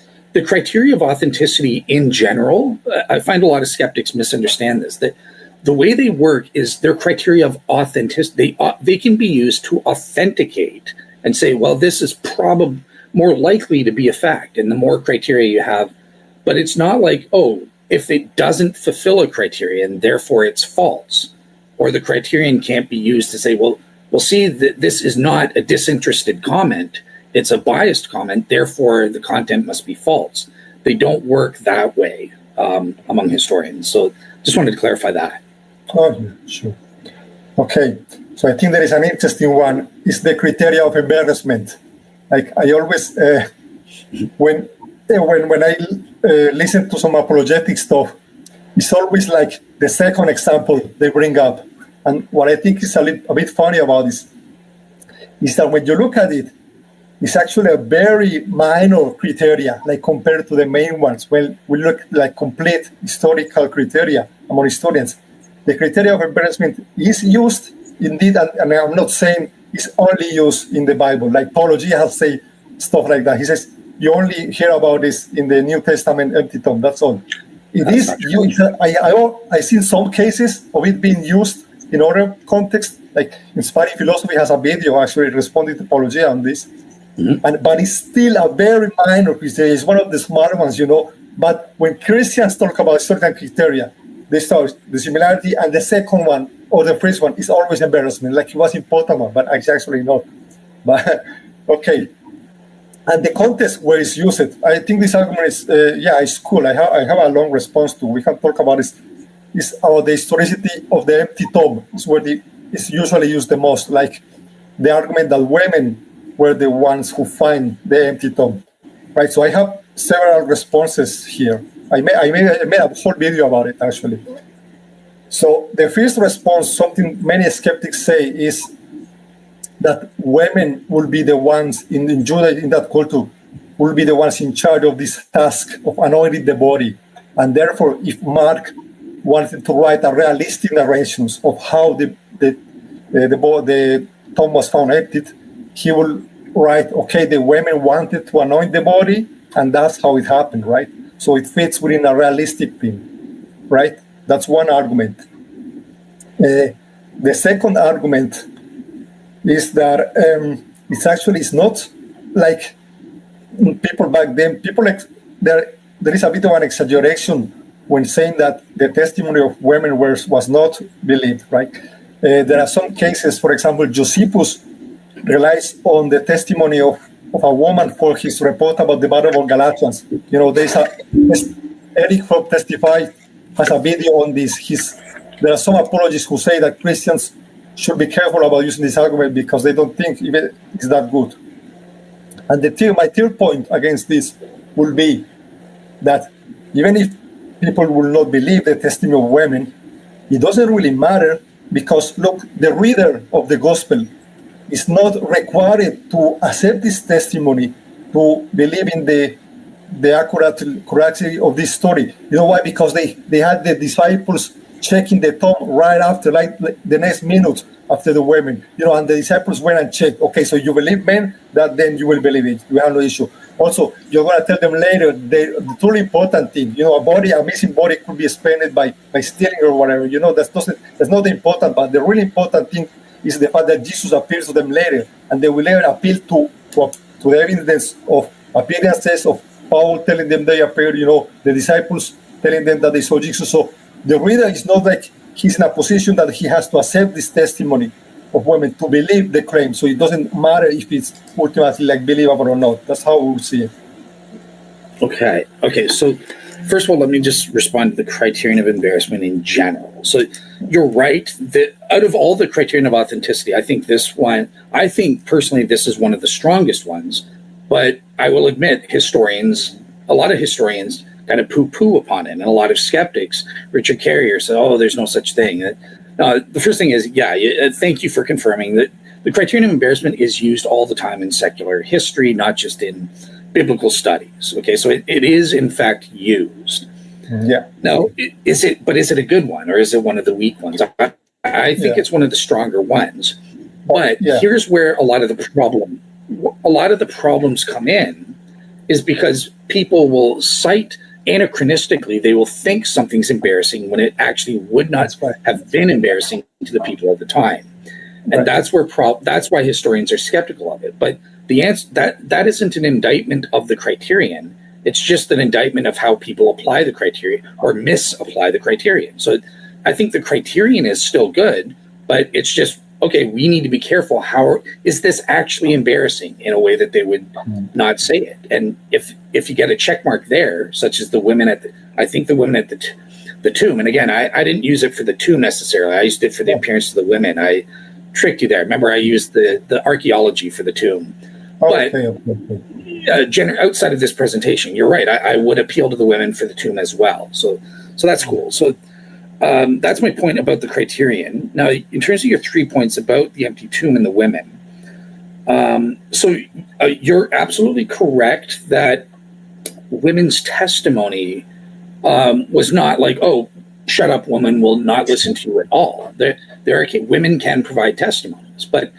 B: criteria of authenticity in general. I find a lot of skeptics misunderstand this, that the way they work is their criteria of authenticity. They can be used to authenticate and say, well, this is probably more likely to be a fact, and the more criteria you have. But it's not like, if it doesn't fulfill a criterion, therefore it's false. Or the criterion can't be used to say, well, see, this is not a disinterested comment. It's a biased comment. Therefore, the content must be false. They don't work that way among historians. So just wanted to clarify that.
A: Oh, yeah, sure. Okay. So I think there is an interesting one. Is the criteria of embarrassment. Like I always, when I listen to some apologetic stuff, it's always like the second example they bring up. And what I think is a bit funny about this is that when you look at it, it's actually a very minor criteria, like compared to the main ones. When we look like complete historical criteria among historians, the criteria of embarrassment is used indeed, and I'm not saying it's only used in the Bible. Like Paulo G has said stuff like that. He says you only hear about this in the New Testament empty tomb. That's all. It is used. I've seen some cases of it being used in other contexts, like Inspiring Philosophy has a video actually responding to Paulo G on this. Mm-hmm. But it's still a very minor criteria. It's one of the smart ones, But when Christians talk about certain criteria, they start the similarity, and the second one or the first one is always embarrassment, like it was important one, but it's actually not. But okay. And the context where it's used, I think this argument is, it's cool. I have a long response to. We can talk about this. It's about the historicity of the empty tomb. It's where it's usually used the most, like the argument that women were the ones who find the empty tomb, right? So I have several responses here. I made a whole video about it, actually. So the first response, something many skeptics say, is that women will be the ones in Judaism, in that culture, will be the ones in charge of this task of anointing the body. And therefore, if Mark wanted to write a realistic narrations of how the tomb was found emptied, he will write, okay, the women wanted to anoint the body, and that's how it happened, right? So it fits within a realistic theme, right? That's one argument. The second argument is that it's not like people back then. There is a bit of an exaggeration when saying that the testimony of women was not believed, right? There are some cases, for example, Josephus relies on the testimony of a woman for his report about the Battle of Galatians. Eric Hope testified, has a video on this. There are some apologists who say that Christians should be careful about using this argument because they don't think it's that good. And my third point against this will be that even if people will not believe the testimony of women. It doesn't really matter because, look, the reader of the gospel is not required to accept this testimony to believe in the accuracy of this story. You know why? Because they had the disciples checking the tomb right after, like the next minute after the women, and the disciples went and checked. Okay, so you believe men, that then you will believe it. You have no issue. Also, you're going to tell them later the truly important thing. A missing body could be explained by stealing or whatever. That's not the important, but the really important thing is the fact that Jesus appears to them later, and they will later appeal to the evidence of appearances of Paul telling them they appeared. The disciples telling them that they saw Jesus. So the reader is not like he's in a position that he has to accept this testimony of women to believe the claim. So it doesn't matter if it's ultimately believable or not. That's how we see it.
B: Okay. So first of all, let me just respond to the criterion of embarrassment in general. So you're right that out of all the criterion of authenticity, I think personally this is one of the strongest ones. But I will admit, a lot of historians kind of poo-poo upon it, and a lot of skeptics. Richard Carrier said, there's no such thing. The first thing is, thank you for confirming that the criterion of embarrassment is used all the time in secular history, not just in biblical studies. Okay, so it is in fact used.
A: Yeah.
B: Now, is it a good one, or is it one of the weak ones? I think it's one of the stronger ones. But here's where a lot of the problems come in, is because people will cite anachronistically, they will think something's embarrassing when it actually would not have been embarrassing to the people of the time. And that's why historians are skeptical of it. But the answer that isn't an indictment of the criterion. It's just an indictment of how people apply the criterion or misapply the criterion. So I think the criterion is still good, but it's just, okay, we need to be careful. How is this actually embarrassing in a way that they would not say it? And if you get a check mark there, such as the women at the tomb, and again, I didn't use it for the tomb necessarily. I used it for the appearance of the women. I tricked you there. Remember, I used the archaeology for the tomb. But outside of this presentation, you're right. I would appeal to the women for the tomb as well. So that's cool. So that's my point about the criterion. Now, in terms of your 3 points about the empty tomb and the women, you're absolutely correct that women's testimony was not like, oh, shut up, woman, will not listen to you at all. Women can provide testimonies, but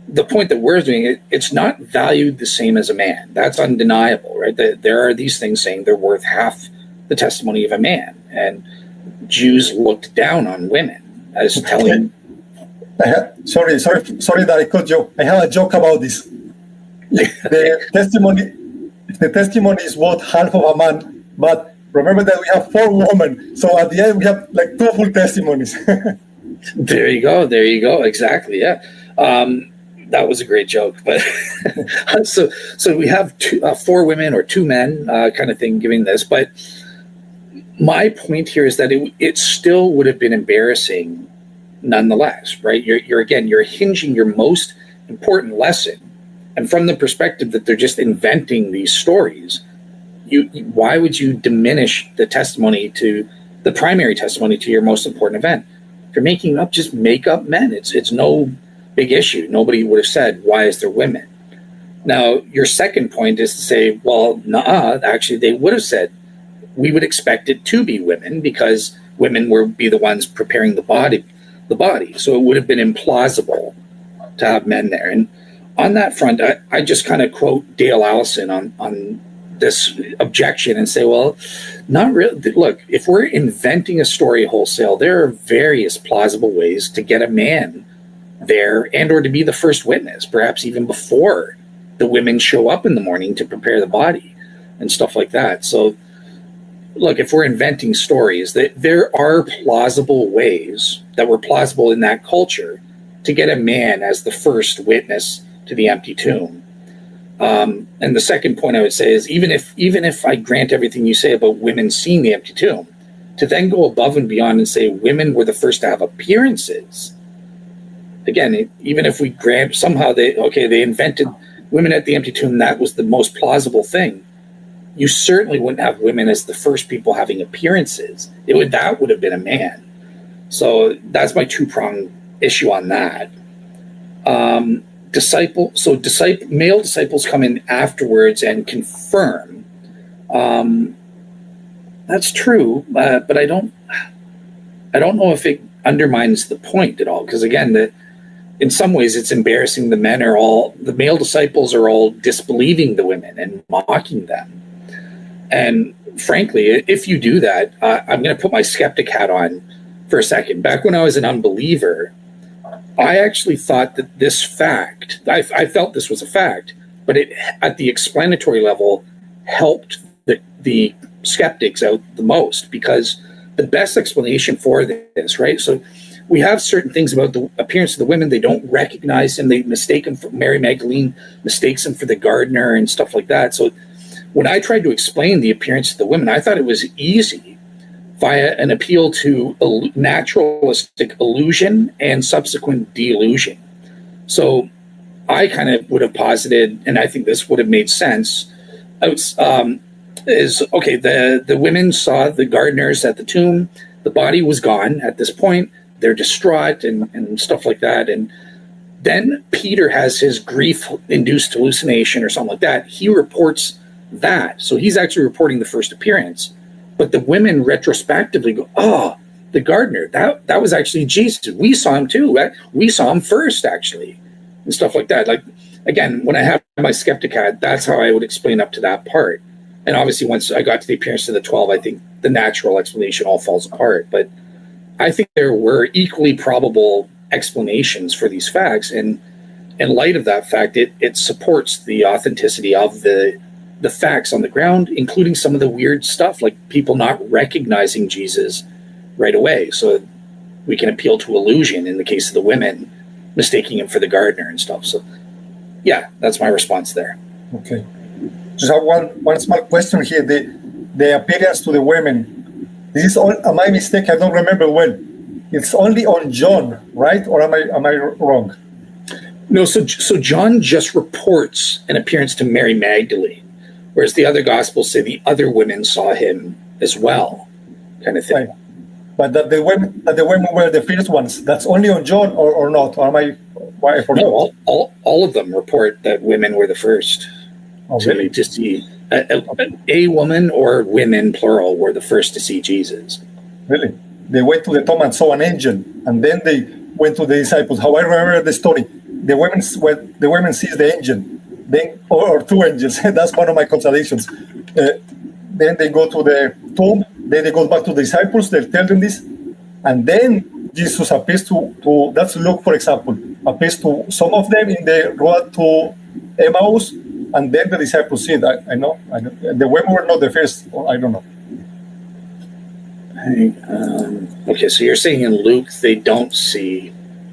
B: the point that we're doing, it's not valued the same as a man. That's undeniable, right? There are these things saying they're worth half the testimony of a man, and Jews looked down on women as telling.
A: Sorry that I cut you. I have a joke about this. The testimony is worth half of a man, but remember that we have 4 women, so at the end we have like 2 full testimonies.
B: There you go. Exactly. Yeah. That was a great joke, but so we have 4 women or 2 men kind of thing giving this. But my point here is that it still would have been embarrassing nonetheless, right? You're hinging your most important lesson, and from the perspective that they're just inventing these stories, why would you diminish the primary testimony to your most important event? If you're making up, just make up men. It's no big issue. Nobody would have said, why is there women? Now, your second point is to say, well, actually they would have said, we would expect it to be women because women would be the ones preparing the body. So it would have been implausible to have men there. And on that front, I just kind of quote Dale Allison on this objection and say, well, not really. Look, if we're inventing a story wholesale, there are various plausible ways to get a man there and or to be the first witness, perhaps even before the women show up in the morning to prepare the body and stuff like that. So look, if we're inventing stories, there are plausible ways that were plausible in that culture to get a man as the first witness to the empty tomb. And the second point I would say is even if I grant everything you say about women seeing the empty tomb, to then go above and beyond and say women were the first to have appearances. Again, even if we grant somehow they invented women at the empty tomb, that was the most plausible thing. you certainly wouldn't have women as the first people having appearances. That would have been a man. So that's my two-pronged issue on that. Male disciples come in afterwards and confirm. That's true, but I don't know if it undermines the point at all. Because again, in some ways, it's embarrassing. The male disciples are all disbelieving the women and mocking them. And frankly, if you do that, I'm going to put my skeptic hat on for a second. Back when I was an unbeliever, I actually thought that this fact, I felt this was a fact, but it, at the explanatory level, helped the skeptics out the most, because the best explanation for this, right? So we have certain things about the appearance of the women. They don't recognize him. They mistake him for Mary Magdalene, mistakes him for the gardener and stuff like that. So when I tried to explain the appearance of the women, I thought it was easy via an appeal to naturalistic illusion and subsequent delusion. So I kind of would have posited, and I think this would have made sense, is, okay, the women saw the gardeners at the tomb. The body was gone at this point. They're distraught and stuff like that. And then Peter has his grief-induced hallucination or something like that. He reports that. So he's actually reporting the first appearance. But the women retrospectively go, oh, the gardener, that was actually Jesus. We saw him too. Right? We saw him first, actually, and stuff like that. Like, again, when I have my skeptic hat, that's how I would explain up to that part. And obviously, once I got to the appearance of the 12, I think the natural explanation all falls apart. But I think there were equally probable explanations for these facts. And in light of that fact, it supports the authenticity of the facts on the ground, including some of the weird stuff, like people not recognizing Jesus right away. So we can appeal to illusion in the case of the women, mistaking him for the gardener and stuff. So, yeah, that's my response there.
A: Okay. Just have one small question here. The appearance to the women. This is all. Am I mistaken? I don't remember well. It's only on John, right? Or am I wrong?
B: No. So John just reports an appearance to Mary Magdalene, whereas the other Gospels say the other women saw him as well, kind of thing.
A: Right. But that the women were the first ones. That's only on John, or not? Or am I? Why I forgot?
B: No, all of them report that women were the first.
A: Really?
B: To see a woman or women, plural, were the first to see Jesus.
A: Really? They went to the tomb and saw an angel, and then they went to the disciples. How I remember the story, the women sees the angel, then or two angels. That's one of my contradictions. Then they go to the tomb. Then they go back to the disciples. They tell them this, and then Jesus appears to that's Luke, for example, appears to some of them in the road to Emmaus. And then the disciples see it. I know. The women were not the first. I don't know.
B: Okay, so you're saying in Luke they don't see.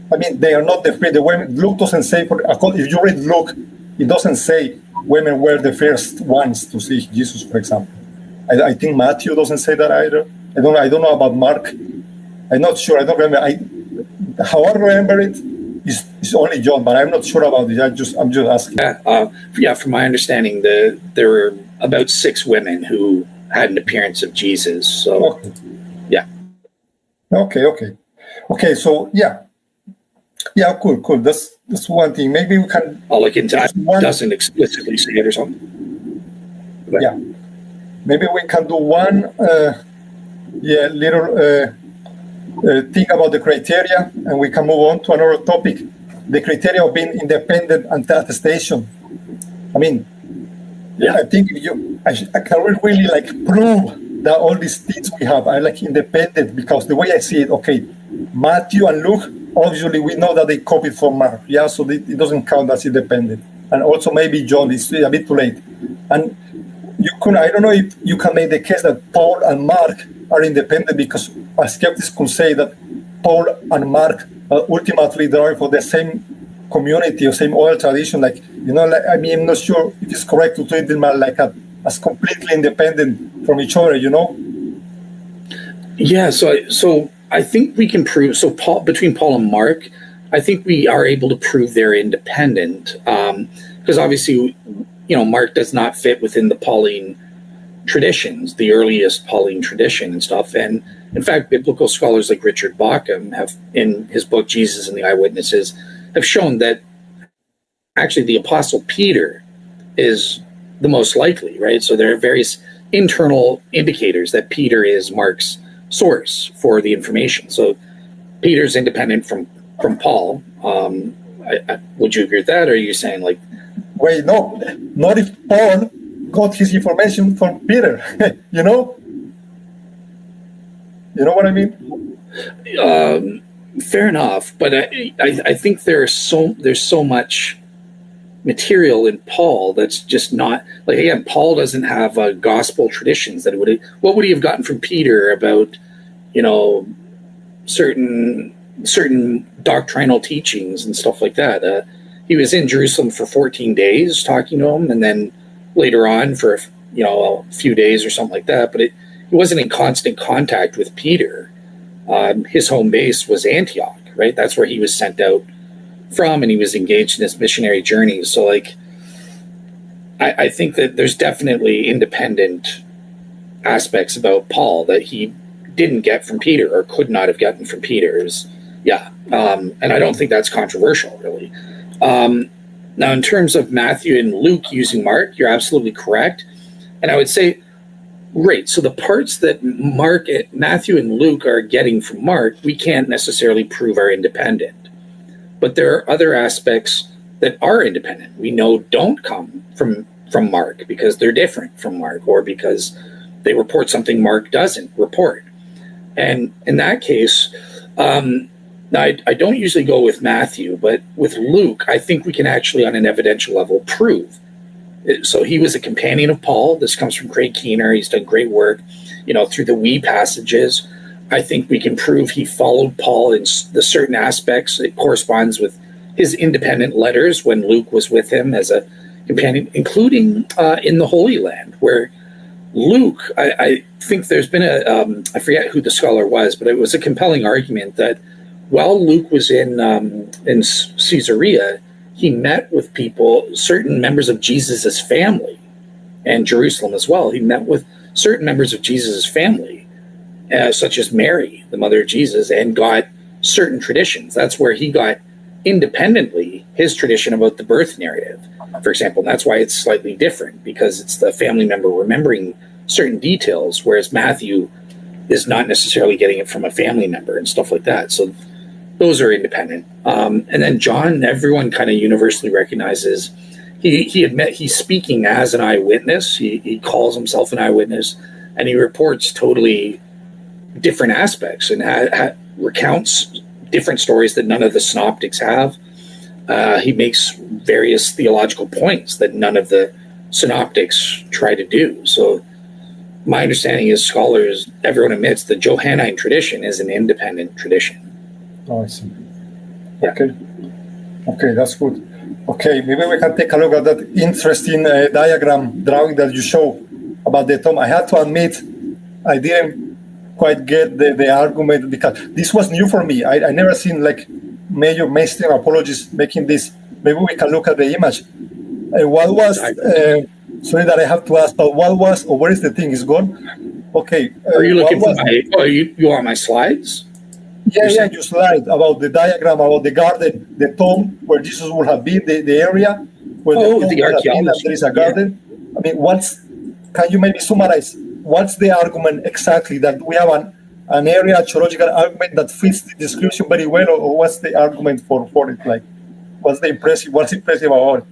A: I mean, they are not the first. The women. Luke doesn't say. If you read Luke, it doesn't say women were the first ones to see Jesus, for example. I think Matthew doesn't say that either. I don't know about Mark. I'm not sure. I don't remember. How I remember it. It's only John, but I'm not sure about it. I'm just asking.
B: Yeah, from my understanding, there were about 6 women who had an appearance of Jesus. So,
A: okay.
B: Yeah.
A: Okay. So yeah, cool. That's one thing. Maybe we can.
B: I'll look into it. Doesn't explicitly say it or something.
A: But yeah, maybe we can do one. Little. Think about the criteria, and we can move on to another topic. The criteria of being independent and attestation. I mean, yeah. I think I can really prove that all these things we have are independent, because the way I see it, okay, Matthew and Luke, obviously we know that they copied from Mark, yeah, so it doesn't count as independent. And also maybe John, it's a bit too late. And I don't know if you can make the case that Paul and Mark are independent, because skeptics could say that Paul and Mark ultimately derive for the same community or same oral tradition. I'm not sure if it's correct to treat them as completely independent from each other,
B: Yeah, so I think we can prove, between Paul and Mark, I think we are able to prove they're independent, because obviously, Mark does not fit within the Pauline traditions, the earliest Pauline tradition and stuff. And in fact, biblical scholars like Richard Bauckham have, in his book Jesus and the Eyewitnesses, have shown that actually the Apostle Peter is the most likely, right? So there are various internal indicators that Peter is Mark's source for the information. So Peter's independent from Paul. Would you agree with that, or are you saying like?
A: Wait, no, not if Paul got his information from Peter. You know what I mean?
B: Fair enough, but I think there's so much material in Paul that's just not, like, again, Paul doesn't have gospel traditions that what would he have gotten from Peter about, certain doctrinal teachings and stuff like that. He was in Jerusalem for 14 days talking to him, and then later on for a few days or something like that, but he wasn't in constant contact with Peter. His home base was Antioch, right? That's where he was sent out from, and he was engaged in his missionary journey. So like, I think that there's definitely independent aspects about Paul that he didn't get from Peter, or could not have gotten from Peter. And I don't think that's controversial, really. Now, in terms of Matthew and Luke using Mark, you're absolutely correct. And I would say, right, so the parts that Matthew and Luke are getting from Mark, we can't necessarily prove are independent. But there are other aspects that are independent. We know don't come from Mark because they're different from Mark, or because they report something Mark doesn't report. And in that case, now I don't usually go with Matthew, but with Luke, I think we can actually, on an evidential level, prove. So he was a companion of Paul. This comes from Craig Keener. He's done great work, through the we passages. I think we can prove he followed Paul in the certain aspects. It corresponds with his independent letters when Luke was with him as a companion, including in the Holy Land, where Luke, I think there's been I forget who the scholar was, but it was a compelling argument that while Luke was in Caesarea, he met with people, certain members of Jesus' family, and Jerusalem as well. He met with certain members of Jesus' family, such as Mary, the mother of Jesus, and got certain traditions. That's where he got independently his tradition about the birth narrative, for example. And that's why it's slightly different, because it's the family member remembering certain details, whereas Matthew is not necessarily getting it from a family member and stuff like that. So those are independent. And then John, everyone kind of universally recognizes he's speaking as an eyewitness. He calls himself an eyewitness, and he reports totally different aspects and recounts different stories that none of the synoptics have. He makes various theological points that none of the synoptics try to do. So my understanding is scholars, everyone admits the Johannine tradition is an independent tradition.
A: Oh, I see. Okay. Okay, that's good. Okay, maybe we can take a look at that interesting drawing that you show about the tomb. I have to admit, I didn't quite get the argument, because this was new for me. I never seen like major mainstream apologists making this. Maybe we can look at the image. What was, sorry that I have to ask, but what was, or where is the thing? Is gone? Okay.
B: Are you looking for you want my slides?
A: Yeah, you slide about the diagram, about the garden, the tomb where Jesus would have been, the area where
B: the archaeology.
A: There is a garden. Yeah. I mean, can you maybe summarize, what's the argument exactly, that we have an area archaeological argument that fits the description very well, or what's the argument for it? Like, what's impressive about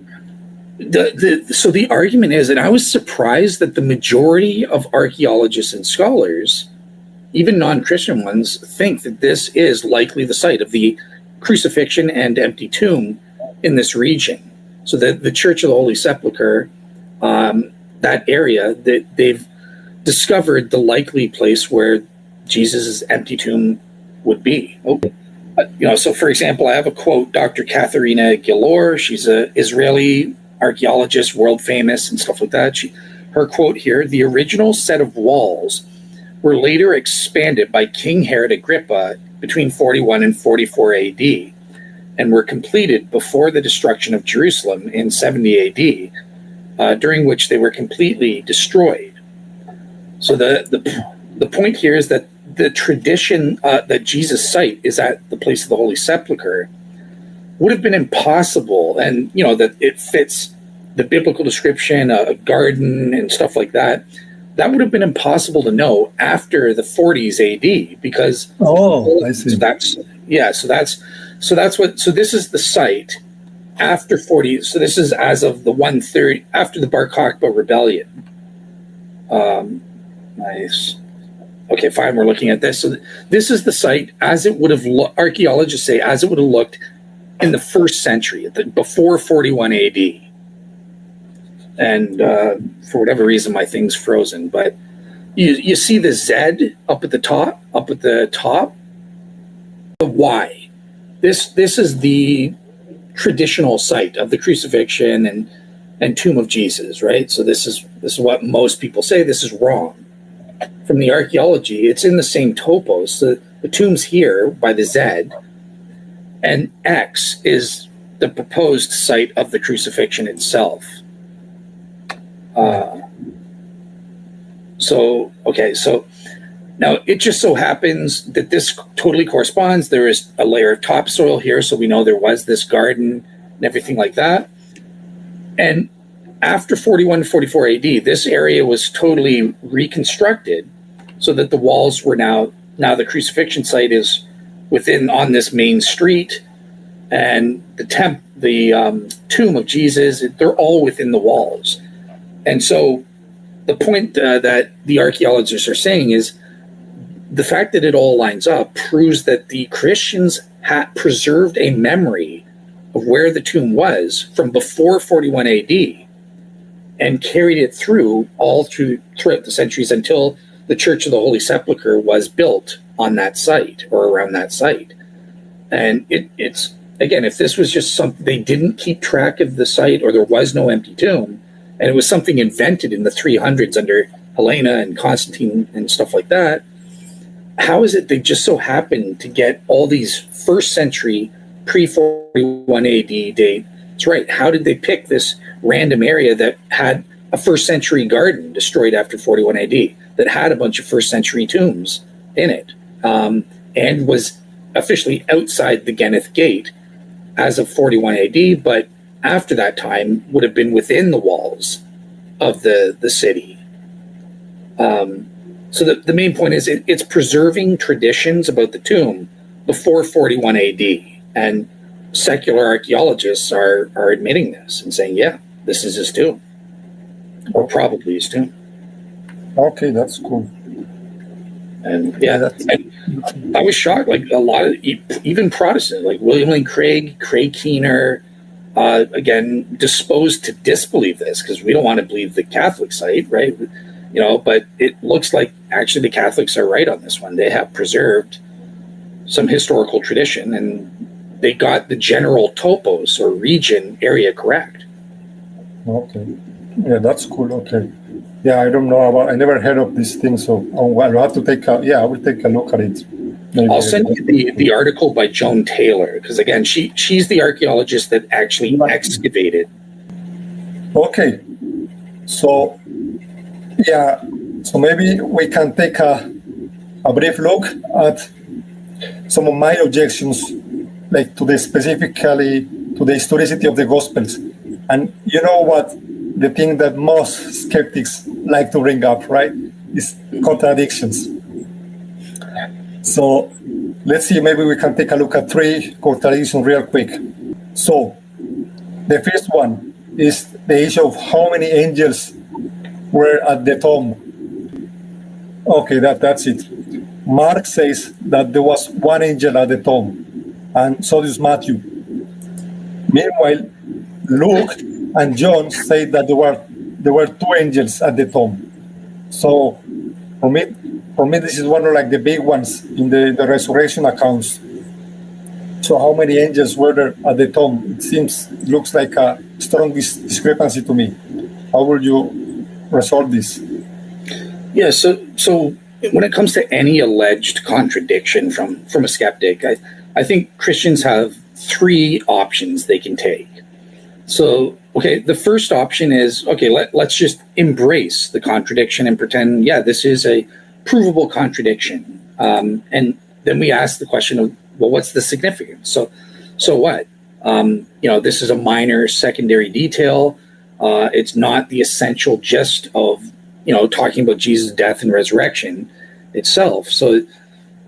A: it?
B: So the argument is, and I was surprised that the majority of archaeologists and scholars, even non-Christian ones, think that this is likely the site of the crucifixion and empty tomb in this region. So that the Church of the Holy Sepulchre, that area, that they've discovered the likely place where Jesus' empty tomb would be. So for example, I have a quote, Dr. Katharina Gilor, she's an Israeli archaeologist, world famous and stuff like that. Her quote here, "The original set of walls were later expanded by King Herod Agrippa between 41 and 44 AD, and were completed before the destruction of Jerusalem in 70 AD, during which they were completely destroyed. So the point here is that the tradition that Jesus' site is at the place of the Holy Sepulchre would have been impossible, and that it fits the biblical description, a garden and stuff like that. That would have been impossible to know after the 40s AD, because
A: I see.
B: So this is the site after 40. So this is as of the 130 after the Bar Kokhba rebellion. Nice. Okay, fine. We're looking at this. So this is the site as it would have archaeologists say as it would have looked in the first century, before 41 AD. And for whatever reason, my thing's frozen. But you see the Z up at the top. The Y. This is the traditional site of the crucifixion and tomb of Jesus, right? So this is what most people say. This is wrong. From the archaeology, it's in the same topos. So the tomb's here by the Z, and X is the proposed site of the crucifixion itself. So now it just so happens that this totally corresponds. There is a layer of topsoil here, so we know there was this garden and everything like that. And after 41 to 44 AD, this area was totally reconstructed so that the walls were now the crucifixion site is on this main street, and the tomb of Jesus, they're all within the walls. And so the point that the archaeologists are saying is the fact that it all lines up proves that the Christians had preserved a memory of where the tomb was from before 41 AD and carried it throughout the centuries until the Church of the Holy Sepulchre was built on that site or around that site. And it's again, if this was just something they didn't keep track of the site, or there was no empty tomb, and it was something invented in the 300s under Helena and Constantine and stuff like that, how is it they just so happened to get all these first century pre-41 AD dates right? How did they pick this random area that had a first century garden destroyed after 41 AD, that had a bunch of first century tombs in it, and was officially outside the Geneth Gate as of 41 AD, but after that time would have been within the walls of the city. So the main point is it's preserving traditions about the tomb before 41 AD, and secular archaeologists are admitting this and saying, yeah, this is his tomb, or probably his tomb.
A: Okay, that's cool.
B: And and I was shocked. Like a lot of even Protestants, like William Lane Craig, Craig Keener, again disposed to disbelieve this because we don't want to believe the Catholic site, right? You know, but it looks like actually the Catholics are right on this one. They have preserved some historical tradition, and they got the general topos or region area correct.
A: Okay, yeah, that's cool. Okay. Yeah, I don't know I never heard of this thing, so I'll have to I will take a look at it. Maybe
B: I'll send you the article by Joan Taylor, because again, she's the archaeologist that actually excavated.
A: Okay, so maybe we can take a brief look at some of my objections, like specifically to the historicity of the Gospels. And you know what? The thing that most skeptics like to bring up, right, is contradictions. So let's see, maybe we can take a look at 3 contradictions real quick. So the first one is the issue of how many angels were at the tomb. Okay, that's it. Mark says that there was 1 angel at the tomb, and so does Matthew. Meanwhile, Luke and John say that there were 2 angels at the tomb. So for me, this is one of the big ones in the resurrection accounts. So how many angels were there at the tomb? It looks like a strong discrepancy to me. How will you resolve this?
B: Yeah, so when it comes to any alleged contradiction from a skeptic, I think Christians have 3 options they can take. So, okay, the first option is, okay, let's just embrace the contradiction and pretend, yeah, this is a provable contradiction. And then we ask the question of, well, what's the significance? So what? This is a minor secondary detail. It's not the essential gist of, talking about Jesus' death and resurrection itself. So,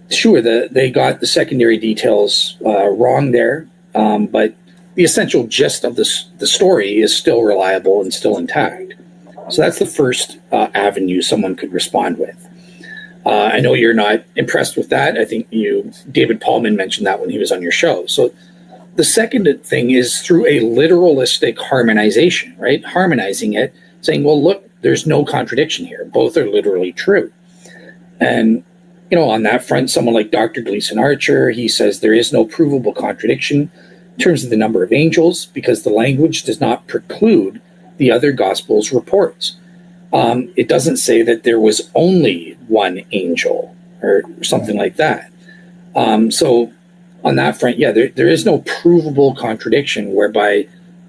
B: sure, they got the secondary details wrong there, but the essential gist of the story is still reliable and still intact. So that's the first avenue someone could respond with. I know you're not impressed with that. I think David Paulman mentioned that when he was on your show. So the second thing is through a literalistic harmonization, right? Harmonizing it, saying, well, look, there's no contradiction here. Both are literally true. And, on that front, someone like Dr. Gleason Archer, he says there is no provable contradiction in terms of the number of angels because the language does not preclude the other Gospels' reports. It doesn't say that there was only one angel or something like that. So on that front, yeah, there is no provable contradiction whereby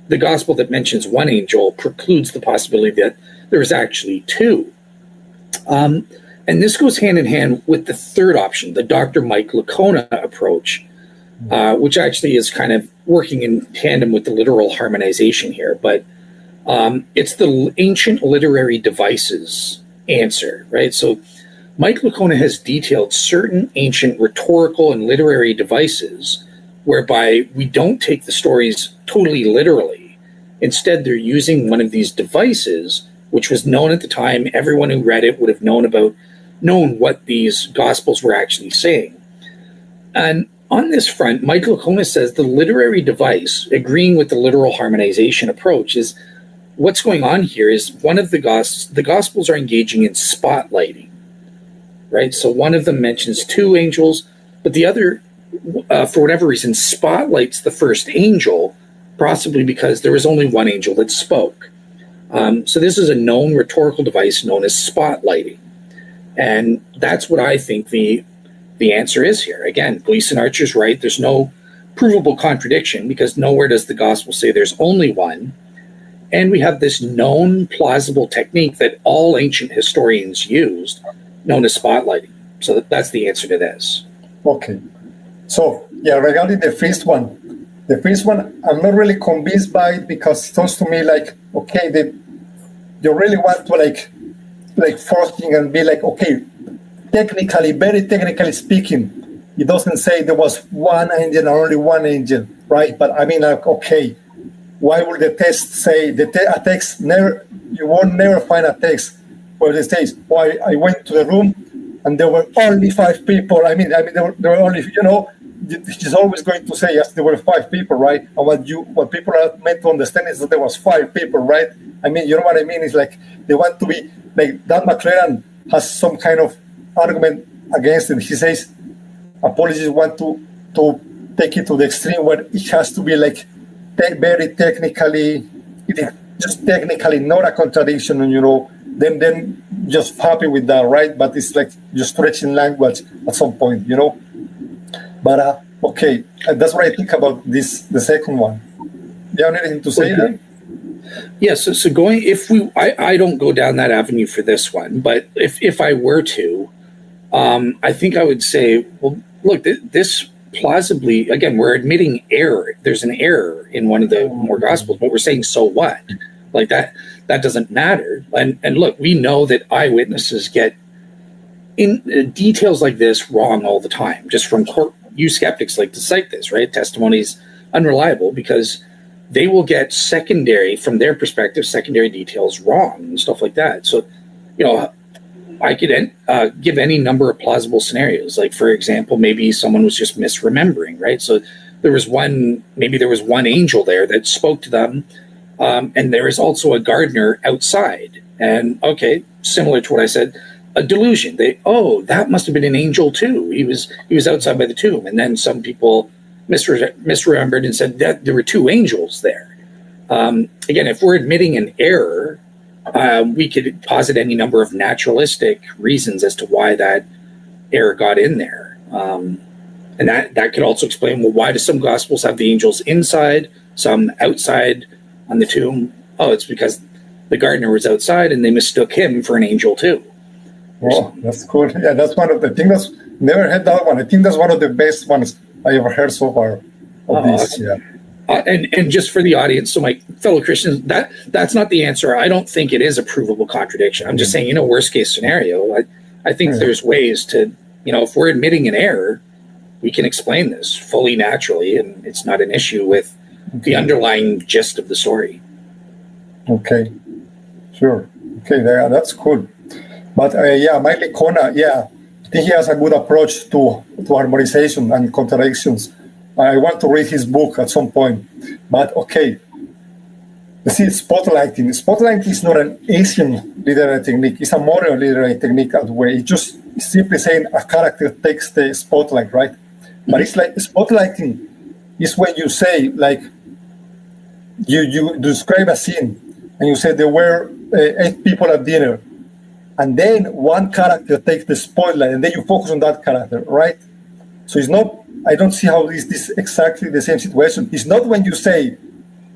B: the Gospel that mentions one angel precludes the possibility that there is actually two. And this goes hand in hand with the third option, the Dr. Mike Licona approach, which actually is kind of working in tandem with the literal harmonization here. But it's the ancient literary devices answer, right? So Mike Licona has detailed certain ancient rhetorical and literary devices whereby we don't take the stories totally literally. Instead, they're using one of these devices, which was known at the time. Everyone who read it would have known what these Gospels were actually saying. And on this front, Mike Licona says the literary device, agreeing with the literal harmonization approach, is what's going on here is one of the Gospels are engaging in spotlighting, right? So one of them mentions two angels, but the other, for whatever reason, spotlights the first angel, possibly because there was only one angel that spoke. So this is a known rhetorical device known as spotlighting. And that's what I think the answer is here. Again, Gleason Archer's right. There's no provable contradiction because nowhere does the Gospel say there's only one. And we have this known plausible technique that all ancient historians used, known as spotlighting. So that's the answer to this.
A: Okay. So, yeah, regarding the first one, I'm not really convinced by it because it sounds to me like, okay, you really want to like forcing and be like, okay, very technically speaking, it doesn't say there was one angel or only one angel, right? But I mean, like, okay, why would the text say a text never? You won't never find a text where it says, "Why I went to the room and there were only 5 people." I mean, there were only, she's always going to say, yes, there were 5 people, right? And what people are meant to understand is that there was 5 people, right? I mean, you know what I mean? It's like they want to be like Dan McLaren has some kind of argument against it. He says apologists want to take it to the extreme where it has to be like very technically, just technically not a contradiction, and then just happy with that, right? But it's like just stretching language at some point, But okay, that's what I think about the second one. Do you have anything to say?
B: Okay. Yeah, so going, I don't go down that avenue for this one, but if I were to, I think I would say, well, look, this plausibly, again, we're admitting error. There's an error in one of the more Gospels, but we're saying, so what? Like that doesn't matter. And look, we know that eyewitnesses get in details like this wrong all the time, just from court. You skeptics like to cite this, right? Testimony's unreliable because they will get from their perspective, secondary details wrong and stuff like that. So, I could give any number of plausible scenarios. Like, for example, maybe someone was just misremembering, right? So there was one angel there that spoke to them, and there is also a gardener outside. And okay, similar to what I said, a delusion. That must have been an angel too. He was outside by the tomb, and then some people misremembered and said that there were 2 angels there. Again, if we're admitting an error, we could posit any number of naturalistic reasons as to why that error got in there. And that could also explain, well, why do some Gospels have the angels inside, some outside on the tomb? Oh, it's because the gardener was outside and they mistook him for an angel too.
A: Oh, that's cool. Yeah, that's one of the things that's never had that one. I think that's one of the best ones I ever heard so far of this. Yeah.
B: And just for the audience, so my fellow Christians, that's not the answer. I don't think it is a provable contradiction. I'm just saying, worst case scenario. I think there's ways to, if we're admitting an error, we can explain this fully naturally, and it's not an issue with the underlying gist of the story.
A: Okay, sure. Okay, that's cool. But Mike Licona, I think he has a good approach to harmonization and contradictions. I want to read his book at some point. But okay, you see, spotlighting. Spotlighting is not an Asian literary technique. It's a modern literary technique that way. It's just simply saying a character takes the spotlight, right? But it's like spotlighting is when you say, like, you describe a scene and you say there were 8 people at dinner, and then one character takes the spotlight and then you focus on that character, right? So it's not, I don't see how this exactly the same situation. It's not when you say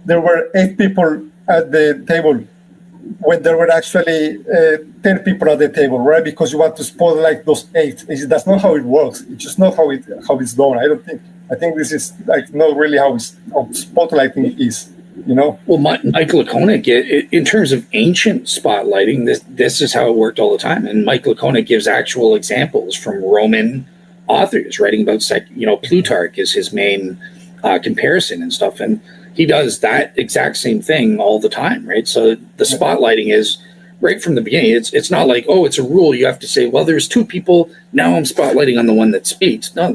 A: there were 8 people at the table when there were actually 10 people at the table, right? Because you want to spotlight those 8. That's not how it works. It's just not how it's done. I think this is like not really how spotlighting is,
B: Well, Michael Licona, in terms of ancient spotlighting, this is how it worked all the time. And Michael Licona gives actual examples from Roman authors writing about, Plutarch is his main comparison and stuff. And he does that exact same thing all the time, right? So the spotlighting is right from the beginning. It's not like, oh, it's a rule. You have to say, well, there's 2 people. Now I'm spotlighting on the one that speaks. No,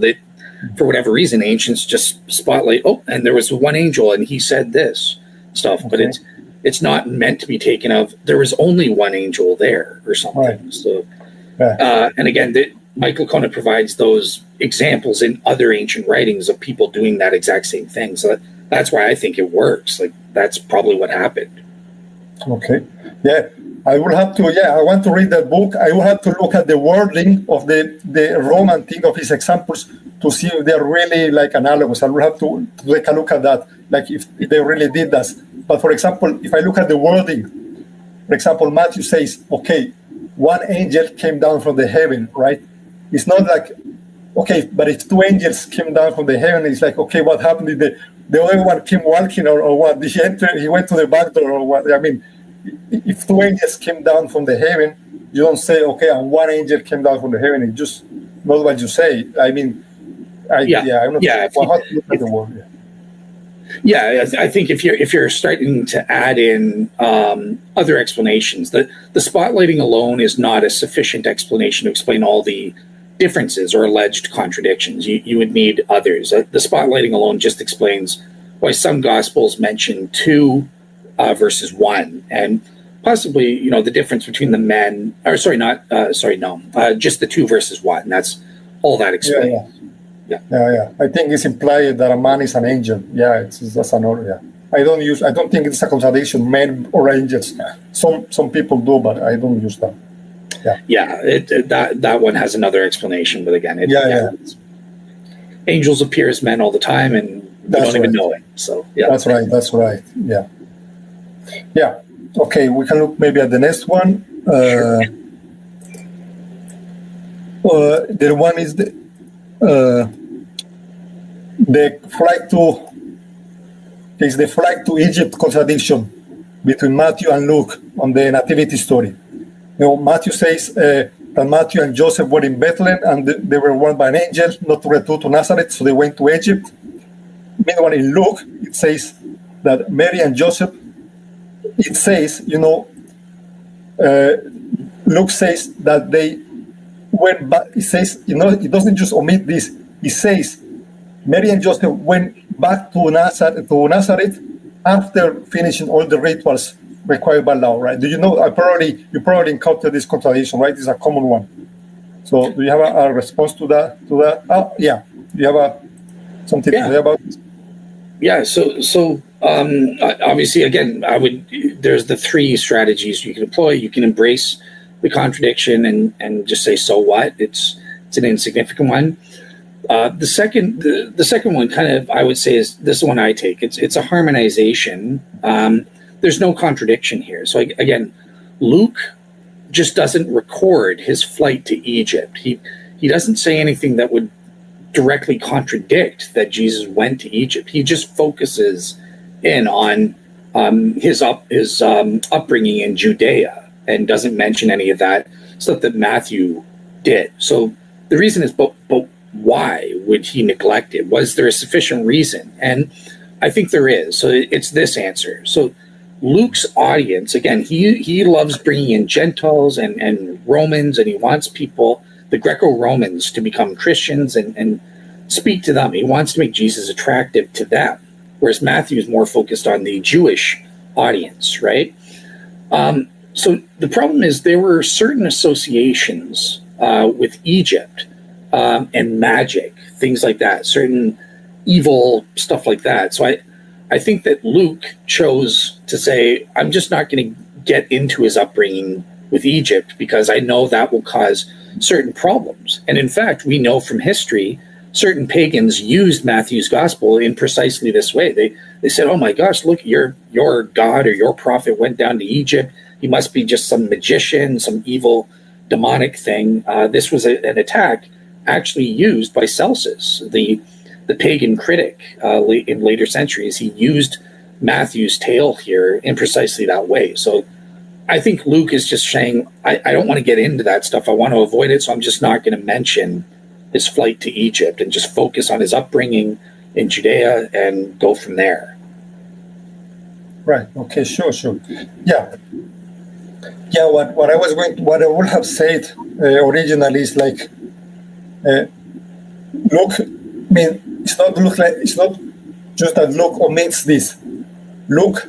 B: for whatever reason, ancients just spotlight. Oh, and there was one angel, and he said this stuff. Okay. But it's not meant to be taken of. There was only one angel there, or something. Right. So, and again, Michael Licona provides those examples in other ancient writings of people doing that exact same thing. So that's why I think it works. Like, that's probably what happened.
A: Okay. Yeah. I will have to, I want to read that book. I will have to look at the wording of the Roman thing of his examples to see if they're really like analogous. I will have to take a look at that, like if they really did that. But for example, if I look at the wording, for example, Matthew says, okay, one angel came down from the heaven, right? It's not like, okay, but if 2 angels came down from the heaven, it's like, okay, what happened? Did the other one came walking or what? Did he enter? He went to the back door or what? I mean, if 2 angels came down from the heaven, you don't say, okay, and 1 angel came down from the heaven. It's just not what you say. I mean, I'm not sure how to look at the word.
B: I think if you're starting to add in other explanations, the spotlighting alone is not a sufficient explanation to explain all the differences or alleged contradictions. You would need others. The spotlighting alone just explains why some gospels mention 2 versus 1, and possibly the difference between the men. Or just the 2 versus 1. That's all that explains.
A: Yeah. I think it's implied that a man is an angel. That's another. Yeah. I don't think it's a contradiction, men or angels. Some people do, but I don't use that.
B: That one has another explanation, but again, angels appear as men all the time, and we don't even know it. So
A: that's right. Yeah. Okay, we can look maybe at the next one.
B: Sure.
A: The one is the flight to Egypt contradiction between Matthew and Luke on the nativity story. Matthew says that Matthew and Joseph were in Bethlehem and they were warned by an angel not to return to Nazareth, so they went to Egypt. Meanwhile, in Luke, it says that Mary and Joseph, it says, Luke says that they went back. It says, it doesn't just omit this. It says Mary and Joseph went back to Nazareth after finishing all the rituals required by law, right? Do you know? You probably encountered this contradiction, right? It's a common one. So, do you have a response to that? Oh, yeah. Do you have something to say about it?
B: Yeah. So obviously, again, there's the 3 strategies you can employ. You can embrace the contradiction and just say, so what? It's an insignificant one. The second one, kind of, I would say, is this one I take. It's a harmonization. There's no contradiction here. So again, Luke just doesn't record his flight to Egypt. He doesn't say anything that would directly contradict that Jesus went to Egypt. He just focuses in on his upbringing in Judea and doesn't mention any of that stuff that Matthew did. So the reason is, but why would he neglect it? Was there a sufficient reason? And I think there is. So it's this answer. So Luke's audience, again, he loves bringing in Gentiles and Romans, and he wants people, the Greco-Romans, to become Christians and speak to them. He wants to make Jesus attractive to them, whereas Matthew is more focused on the Jewish audience, right? So the problem is there were certain associations with Egypt and magic, things like that, certain evil stuff like that. So I think that Luke chose to say, I'm just not going to get into his upbringing with Egypt because I know that will cause certain problems. And in fact, we know from history, certain pagans used Matthew's gospel in precisely this way. They said, oh my gosh, look, your God or your prophet went down to Egypt. He must be just some magician, some evil demonic thing. This was an attack actually used by Celsus, the pagan critic in later centuries. He used Matthew's tale here in precisely that way. So I think Luke is just saying, I don't want to get into that stuff. I want to avoid it, so I'm just not going to mention his flight to Egypt and just focus on his upbringing in Judea and go from there.
A: Right. Okay. Sure. Yeah. What I would have said originally is like, Luke. I mean, it's not just that Luke omits this. Luke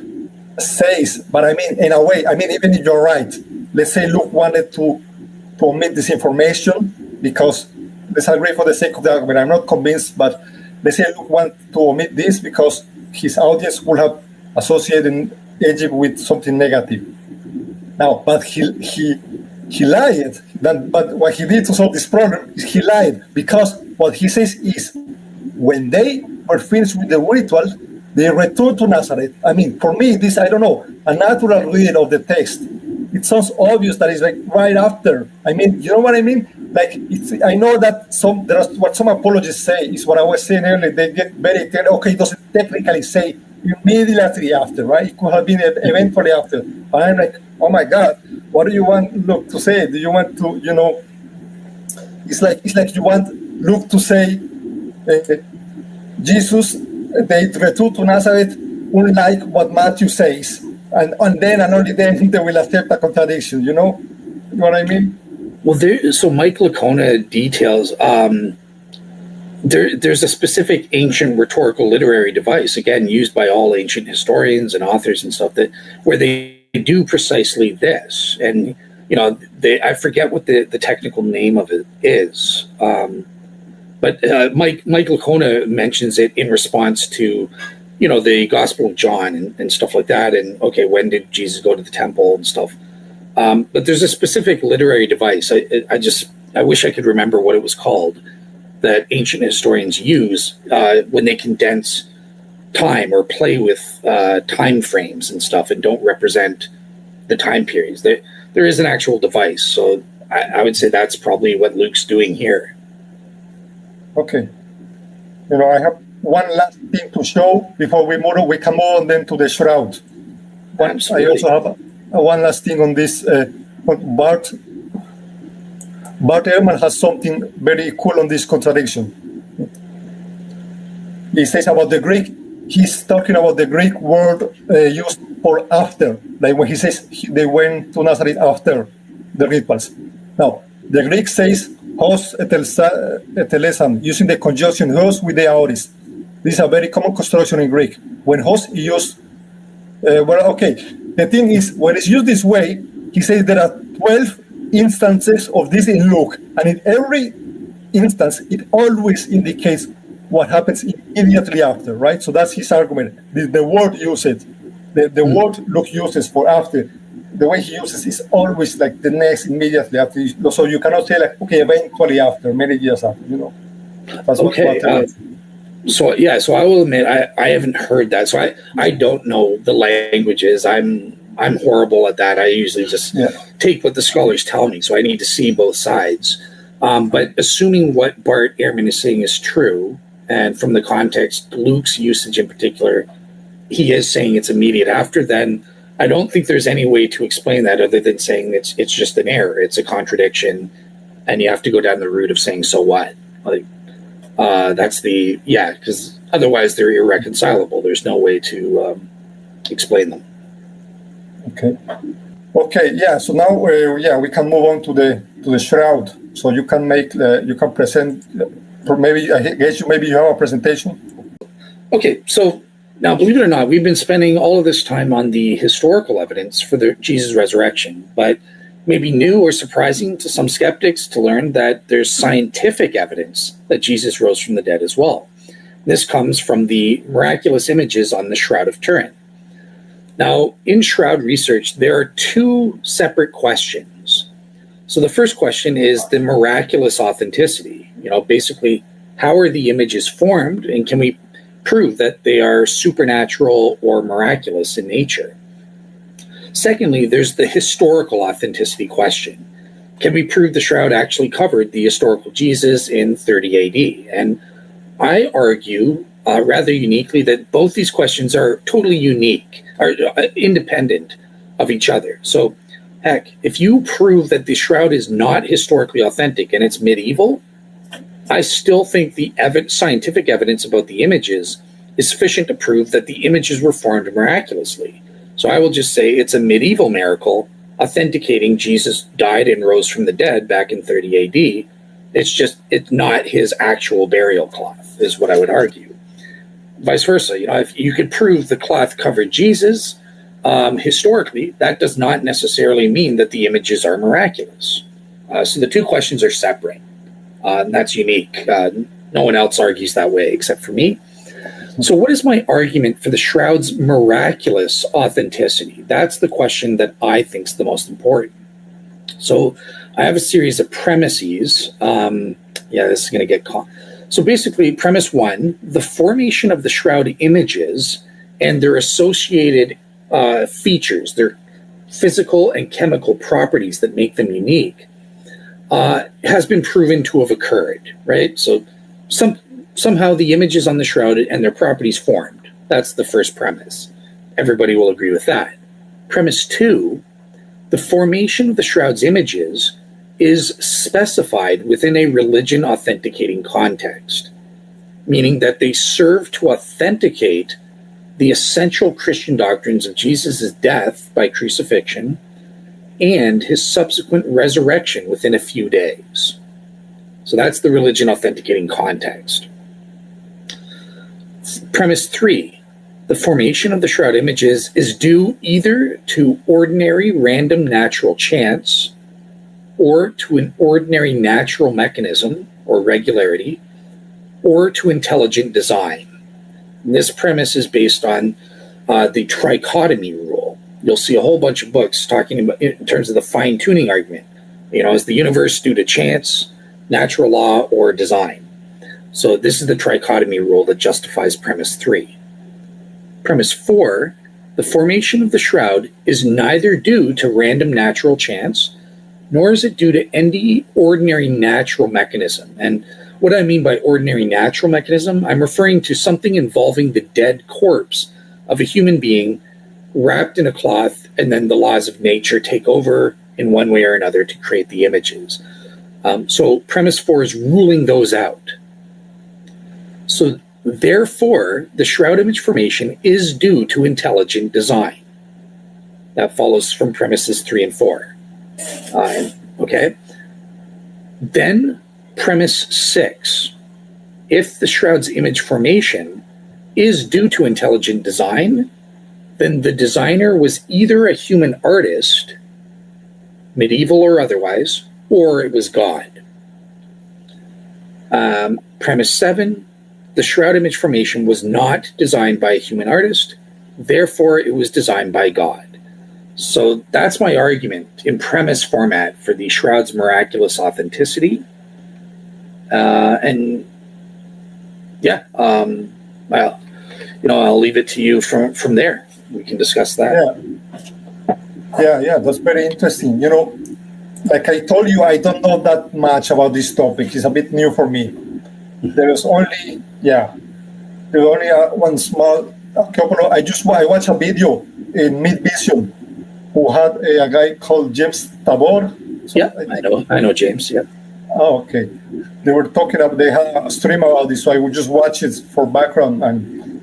A: says, but I mean, in a way, I mean, even if you're right, let's say Luke wanted to omit this information because, let's agree for the sake of the argument, I'm not convinced, but let's say Luke wanted to omit this because his audience would have associated Egypt with something negative. Now, but he lied. But what he did to solve this problem is he lied, because what he says is, when they were finished with the ritual, they returned to Nazareth. I mean, for me, this, I don't know, a natural reading of the text. It sounds obvious that it's like right after. I mean, you know what I mean? Like, I know that what some apologists say is what I was saying earlier. They get very clear. Okay, it doesn't technically say immediately after, right? It could have been eventually after. And I'm like, oh my God, what do you want Luke to say? Do you want to, it's like you want Luke to say, Jesus, they returned to Nazareth, unlike what Matthew says. And only then they will accept a contradiction, you know what I mean?
B: Well, so Mike Lacona details, there's a specific ancient rhetorical literary device, again, used by all ancient historians and authors and stuff, where they do precisely this. And, I forget what the technical name of it is. But Mike Lacona mentions it in response to, the Gospel of John and stuff like that. And, okay, when did Jesus go to the temple and stuff? But there's a specific literary device. I wish I could remember what it was called, that ancient historians use when they condense time or play with time frames and stuff and don't represent the time periods. There is an actual device. So I would say that's probably what Luke's doing here.
A: Okay. I have one last thing to show before we can move on then to the shroud.
B: Absolutely.
A: I also have one last thing on this. Bart Ehrman has something very cool on this contradiction. He says about the Greek, he's talking about the Greek word used for after, like when he says they went to Nazareth after the rituals. Now, the Greek says hos etelesan, using the conjunction hos with the aorist. This is a very common construction in Greek. When hos is used, the thing is, when it's used this way, he says there are 12 instances of this in Luke, and in every instance, it always indicates what happens immediately after, right? So that's his argument. The word used, the word Luke uses for after, the way he uses is always like the next immediately after. So you cannot say like, okay, eventually after, many years after, That's
B: Okay. So I will admit I haven't heard that. So I don't know the languages. I'm horrible at that. I usually just take what the scholars tell me. So I need to see both sides. But assuming what Bart Ehrman is saying is true, and from the context, Luke's usage in particular, he is saying it's immediate after, then I don't think there's any way to explain that other than saying it's just an error. It's a contradiction, and you have to go down the route of saying, so what? Like, because otherwise they're irreconcilable. There's no way to explain them.
A: Okay. Yeah. So now, we can move on to the shroud. So you can present. Maybe I guess you have a presentation.
B: Okay. So now, believe it or not, we've been spending all of this time on the historical evidence for the Jesus resurrection, but maybe new or surprising to some skeptics to learn that there's scientific evidence that Jesus rose from the dead as well. This comes from the miraculous images on the Shroud of Turin. Now, in shroud research, there are two separate questions. So the first question is the miraculous authenticity. Basically, how are the images formed, and can we prove that they are supernatural or miraculous in nature? Secondly, there's the historical authenticity question. Can we prove the shroud actually covered the historical Jesus in 30 AD? And I argue rather uniquely that both these questions are totally unique, or independent of each other. So, heck, if you prove that the shroud is not historically authentic and it's medieval, I still think the scientific evidence about the images is sufficient to prove that the images were formed miraculously. So I will just say it's a medieval miracle authenticating Jesus died and rose from the dead back in 30 AD. It's not his actual burial cloth, is what I would argue. Vice versa, if you could prove the cloth covered Jesus, historically, that does not necessarily mean that the images are miraculous. So the two questions are separate, and that's unique. No one else argues that way except for me. So what is my argument for the shroud's miraculous authenticity? That's the question that I think is the most important. So I have a series of premises. This is going to get caught. So basically, premise one, the formation of the shroud images and their associated features, their physical and chemical properties that make them unique, has been proven to have occurred, right? So somehow the images on the shroud and their properties formed. That's the first premise. Everybody will agree with that. Premise two, the formation of the shroud's images is specified within a religion authenticating context, meaning that they serve to authenticate the essential Christian doctrines of Jesus' death by crucifixion and his subsequent resurrection within a few days. So that's the religion authenticating context. Premise three, the formation of the shroud images is due either to ordinary random natural chance or to an ordinary natural mechanism or regularity or to intelligent design. And this premise is based on the trichotomy rule. You'll see a whole bunch of books talking about in terms of the fine-tuning argument. Is the universe due to chance, natural law, or design? So this is the trichotomy rule that justifies premise three. Premise four, the formation of the shroud is neither due to random natural chance, nor is it due to any ordinary natural mechanism. And what I mean by ordinary natural mechanism, I'm referring to something involving the dead corpse of a human being wrapped in a cloth, and then the laws of nature take over in one way or another to create the images. So premise four is ruling those out. So therefore, the shroud image formation is due to intelligent design. That follows from premises 3 and 4. Okay. Then premise 6. If the shroud's image formation is due to intelligent design, then the designer was either a human artist, medieval or otherwise, or it was God. Premise 7. The shroud image formation was not designed by a human artist, therefore it was designed by God. So that's my argument in premise format for the shroud's miraculous authenticity. And Yeah. Well, I'll leave it to you from there. We can discuss that.
A: Yeah, that's very interesting. Like I told you, I don't know that much about this topic. It's a bit new for me. There's only one small couple of. I watched a video in Mid Vision who had a guy called James Tabor. So
B: Yeah, I know James. Yeah.
A: Oh, okay. They were talking about. They had a stream about this, so I would just watch it for background. And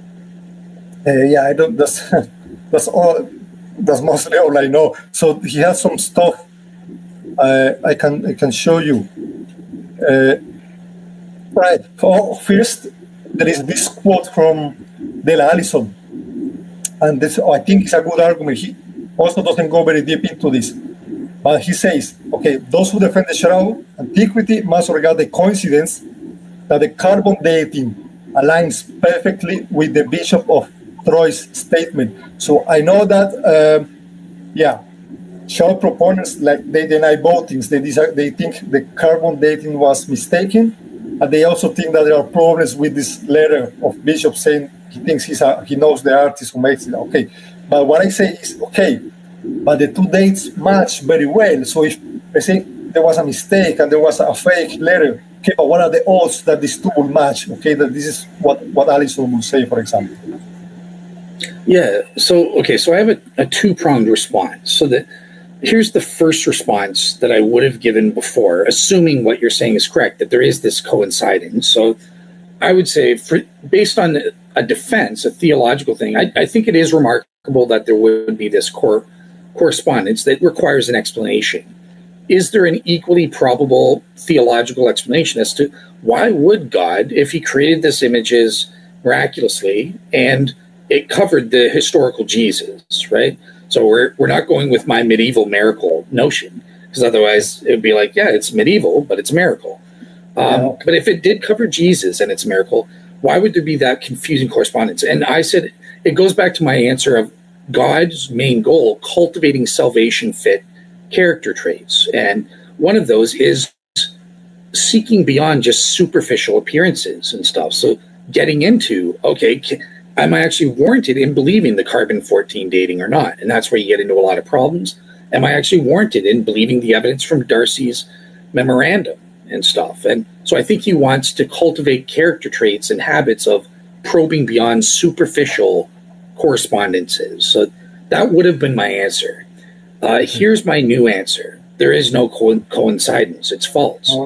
A: I don't. That's all. That's mostly all I know. So he has some stuff. I can show you. Right. First, there is this quote from Dale Allison, and this I think is a good argument. He also doesn't go very deep into this, but he says, okay, those who defend the shroud antiquity must regard the coincidence that the carbon dating aligns perfectly with the Bishop of Troyes statement. So I know that, shroud proponents, like, they deny both things. They think the carbon dating was mistaken, and they also think that there are problems with this letter of Bishop saying he thinks he knows the artist who makes it. Okay, but what I say is, okay, but the two dates match very well. So if I say there was a mistake and there was a fake letter, okay, but what are the odds that these two will match? Okay, that this is what Allison will say, for example.
B: Yeah. So I have a two-pronged response. So here's the first response that I would have given before, assuming what you're saying is correct, that there is this coincidence. So I would say, based on a defense, a theological thing, I think it is remarkable that there would be this correspondence that requires an explanation. Is there an equally probable theological explanation as to why would God, if he created these images miraculously and it covered the historical Jesus, right? So we're not going with my medieval miracle notion, because otherwise it would be like, yeah, it's medieval, but it's a miracle. But if it did cover Jesus and it's a miracle, why would there be that confusing correspondence? And I said, it goes back to my answer of God's main goal, cultivating salvation fit character traits. And one of those is seeking beyond just superficial appearances and stuff. So getting into, okay, am I actually warranted in believing the carbon-14 dating or not? And that's where you get into a lot of problems. Am I actually warranted in believing the evidence from Darcy's memorandum and stuff? And so I think he wants to cultivate character traits and habits of probing beyond superficial correspondences. So that would have been my answer. Here's my new answer. There is no coincidence. It's false.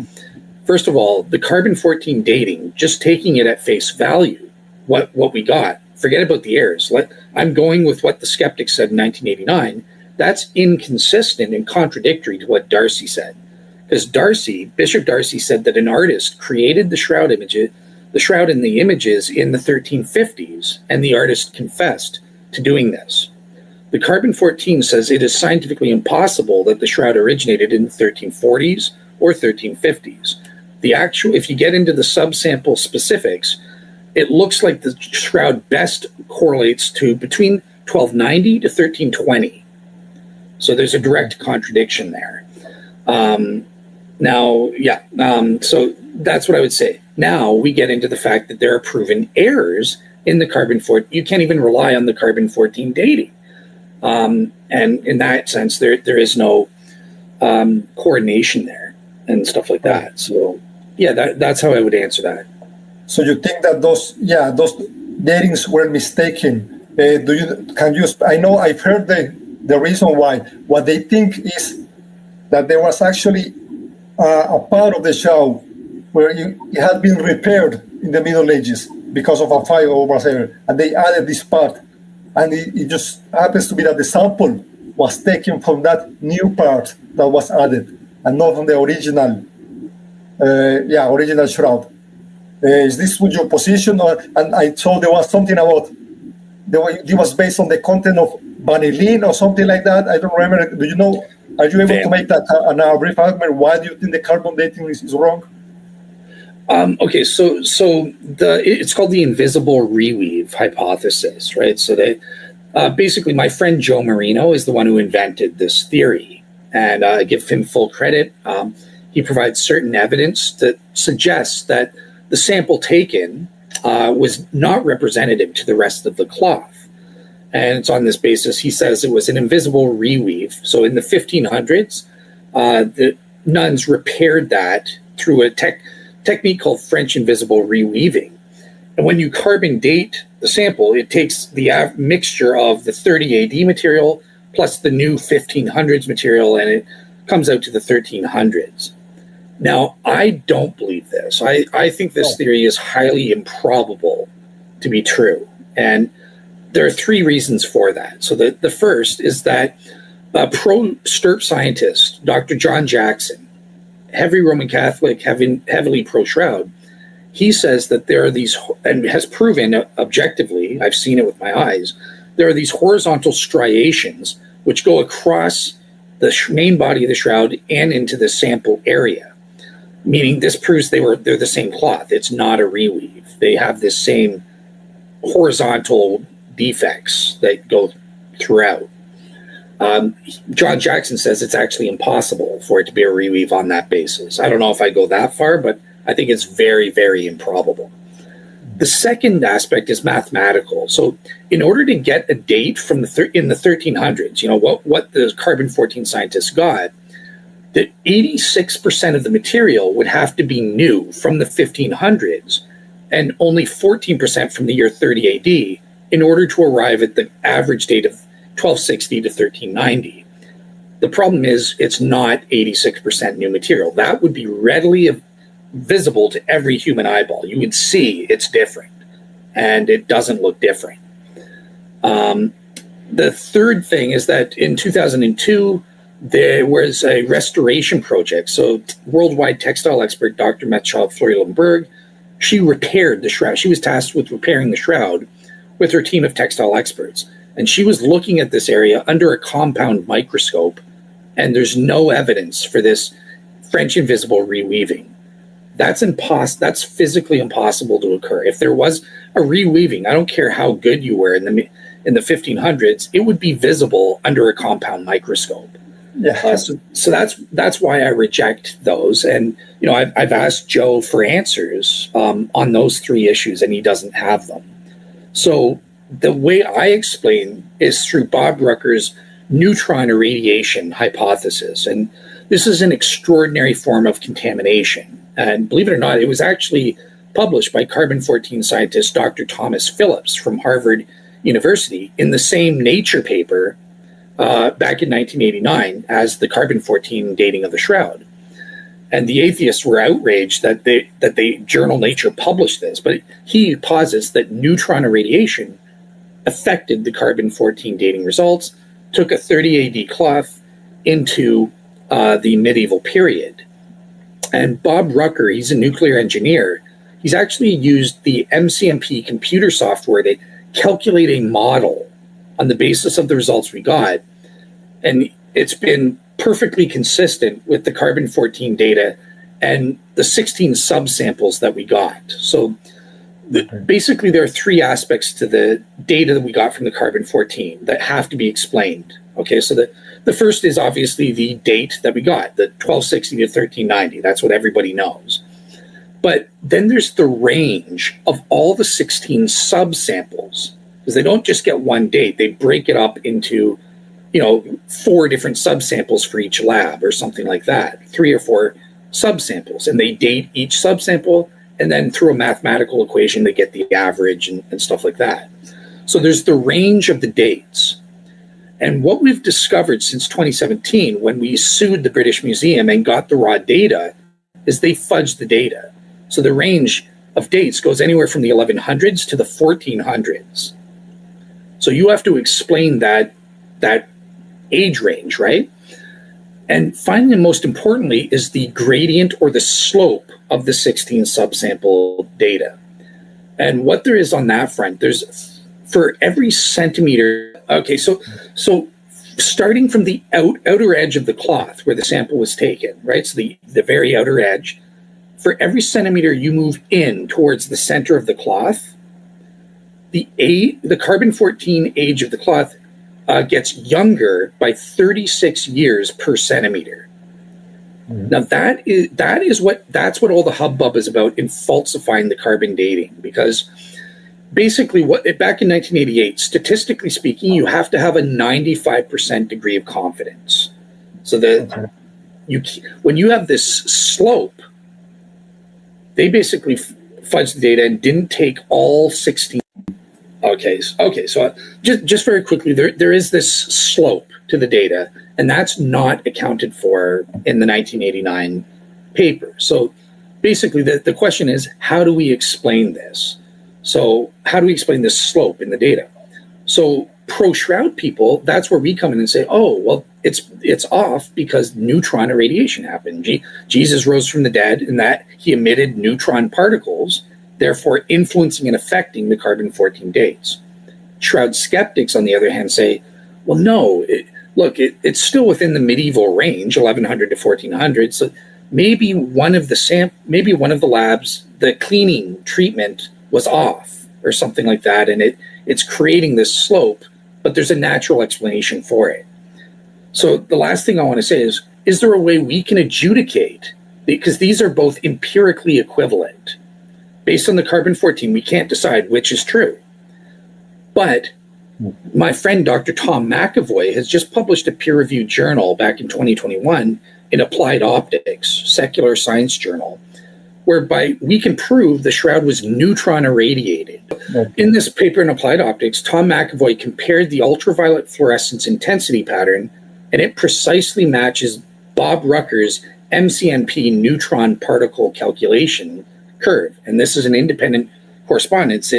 B: First of all, the carbon-14 dating, just taking it at face value, what we got, forget about the errors. I'm going with what the skeptics said in 1989. That's inconsistent and contradictory to what Darcy said. Because Bishop Darcy said that an artist created the shroud and the images in the 1350s, and the artist confessed to doing this. The carbon-14 says it is scientifically impossible that the shroud originated in the 1340s or 1350s. If you get into the subsample specifics, it looks like the shroud best correlates to between 1290 to 1320. So there's a direct contradiction there. So that's what I would say. Now we get into the fact that there are proven errors in the carbon-14. You can't even rely on the carbon-14 dating. And in that sense, there is no coordination there and stuff like that. So that's how I would answer that.
A: So you think that those datings were mistaken? I know I've heard the reason why. What they think is that there was actually a part of the shroud where it had been repaired in the Middle Ages because of a fire or whatever, and they added this part, and it just happens to be that the sample was taken from that new part that was added, and not from the original shroud. Is this with your position? And I saw there was something about it was based on the content of vanillin or something like that. I don't remember. Do you know? Are you able to make that a brief argument? Why do you think the carbon dating is wrong?
B: Okay, so it's called the invisible reweave hypothesis, right? So basically, my friend Joe Marino is the one who invented this theory, and I give him full credit. He provides certain evidence that suggests that the sample taken was not representative to the rest of the cloth. And it's on this basis, he says it was an invisible reweave. So in the 1500s, the nuns repaired that through a technique called French invisible reweaving. And when you carbon date the sample, it takes the mixture of the 30 AD material plus the new 1500s material, and it comes out to the 1300s. Now, I don't believe this. I think this theory is highly improbable to be true. And there are three reasons for that. So the first is that pro-STURP scientist, Dr. John Jackson, heavy Roman Catholic, heavily pro-Shroud, he says that there are these, and has proven objectively, I've seen it with my eyes, there are these horizontal striations which go across the main body of the shroud and into the sample area, meaning this proves they're the same cloth. It's not a reweave. They have this same horizontal defects that go throughout. John Jackson says it's actually impossible for it to be a reweave on that basis. I don't know if I go that far, but I think it's very, very improbable. The second aspect is mathematical. So in order to get a date from in the 1300s, what the carbon-14 scientists got, that 86% of the material would have to be new from the 1500s and only 14% from the year 30 AD in order to arrive at the average date of 1260 to 1390. The problem is it's not 86% new material. That would be readily visible to every human eyeball. You would see it's different, and it doesn't look different. The third thing is that in 2002, there was a restoration project. So worldwide textile expert Dr. Metcalf-Fleury-Lemberg, she repaired the shroud. She was tasked with repairing the shroud with her team of textile experts. And she was looking at this area under a compound microscope, and there's no evidence for this French invisible reweaving. That's physically impossible to occur. If there was a reweaving, I don't care how good you were in the 1500s, it would be visible under a compound microscope.
A: Yeah.
B: So that's why I reject those. And I've asked Joe for answers on those three issues, and he doesn't have them. So the way I explain is through Bob Rucker's neutron irradiation hypothesis. And this is an extraordinary form of contamination. And believe it or not, it was actually published by carbon-14 scientist Dr. Thomas Phillips from Harvard University in the same Nature paper back in 1989 as the carbon-14 dating of the shroud. And the atheists were outraged that the journal Nature published this, but he posits that neutron irradiation affected the carbon-14 dating results, took a 30 AD cloth into the medieval period. And Bob Rucker, he's a nuclear engineer. He's actually used the MCMP computer software to calculate a model on the basis of the results we got. And it's been perfectly consistent with the carbon-14 data and the 16 subsamples that we got. So basically, there are three aspects to the data that we got from the carbon-14 that have to be explained. Okay, so the first is obviously the date that we got, the 1260 to 1390. That's what everybody knows. But then there's the range of all the 16 subsamples, because they don't just get one date. They break it up into, 4 different subsamples for each lab or something like that, 3 or 4 subsamples. And they date each subsample, and then through a mathematical equation, they get the average and stuff like that. So there's the range of the dates. And what we've discovered since 2017, when we sued the British Museum and got the raw data, is they fudged the data. So the range of dates goes anywhere from the 1100s to the 1400s. So you have to explain that age range, right? And finally, most importantly, is the gradient or the slope of the 16 subsample data. And what there is on that front, there's for every centimeter. Okay, so starting from the outer edge of the cloth where the sample was taken, right? So the very outer edge, for every centimeter you move in towards the center of the cloth, the carbon-14 age of the cloth gets younger by 36 years per centimeter. Now that's what all the hubbub is about in falsifying the carbon dating, because basically back in 1988, statistically speaking, you have to have a 95% degree of confidence. So that when you have this slope, they basically fudged the data and didn't take all 16. Okay. So just very quickly, there is this slope to the data, and that's not accounted for in the 1989 paper. So basically, the question is, how do we explain this? So how do we explain this slope in the data? So pro-shroud people, that's where we come in and say, oh, well, it's off because neutron irradiation happened. Jesus rose from the dead, and that he emitted neutron particles, therefore influencing and affecting the carbon-14 dates. Shroud skeptics, on the other hand, say, well, no, it's still within the medieval range, 1100 to 1400. So maybe one of the labs, the cleaning treatment was off or something like that, and it's creating this slope, but there's a natural explanation for it. So the last thing I want to say is there a way we can adjudicate, because these are both empirically equivalent. Based on the carbon-14, we can't decide which is true. But my friend Dr. Tom McAvoy has just published a peer-reviewed journal back in 2021 in Applied Optics, secular science journal, whereby we can prove the shroud was neutron irradiated. Okay. In this paper in Applied Optics, Tom McAvoy compared the ultraviolet fluorescence intensity pattern, and it precisely matches Bob Rucker's MCNP neutron particle calculation curve. And this is an independent correspondence.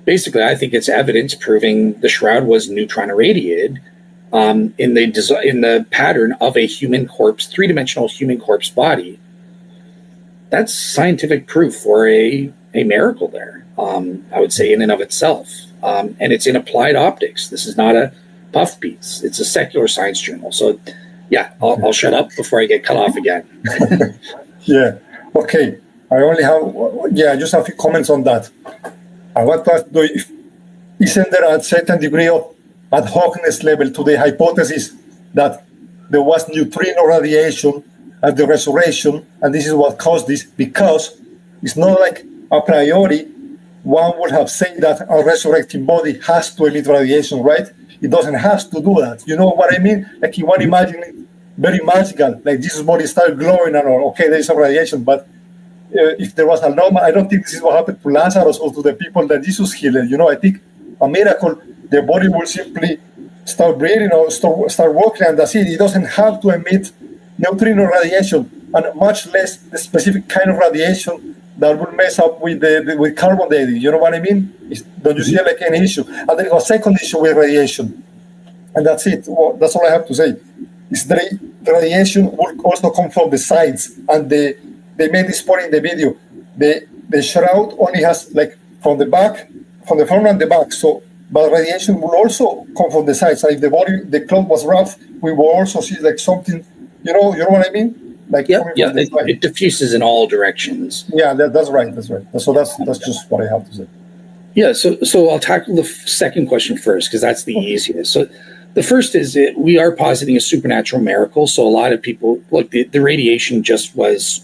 B: Basically, I think it's evidence proving the shroud was neutron irradiated in the pattern of a human corpse, three-dimensional human corpse body. That's scientific proof for a miracle there, I would say, in and of itself. And it's in Applied Optics. This is not a puff piece. It's a secular science journal. So, yeah, I'll shut up before I get cut off again.
A: Yeah. Okay. I only have, just a few comments on that. I want to ask, isn't there a certain degree of ad hocness level to the hypothesis that there was neutrino radiation at the resurrection, and this is what caused this? Because it's not like a priori one would have said that a resurrecting body has to emit radiation, right? It doesn't have to do that. You know what I mean? Like you want to imagine it very magical, like Jesus' body started glowing and all. Okay, there is some radiation, but if there was a normal, I don't think this is what happened to Lazarus or to the people that Jesus healed. You know, I think a miracle, the body will simply start breathing or start walking, and that's it. It doesn't have to emit neutrino radiation, and much less the specific kind of radiation that will mess up with with carbon dating. You know what I mean? Don't you see like any issue? And there is a second issue with radiation, and that's it. Well, that's all I have to say. Is the radiation will also come from the sides, and they made this point in the video. The shroud only has like from the back, from the front and the back. So, but radiation will also come from the sides. So if the cloth was rough, we will also see like something. You know what I mean? Like
B: it diffuses in all directions.
A: Yeah, that's right. So that's just what I have to say.
B: Yeah. So I'll tackle the second question first because that's the easiest. So the first is we are positing a supernatural miracle. So a lot of people look, the radiation just was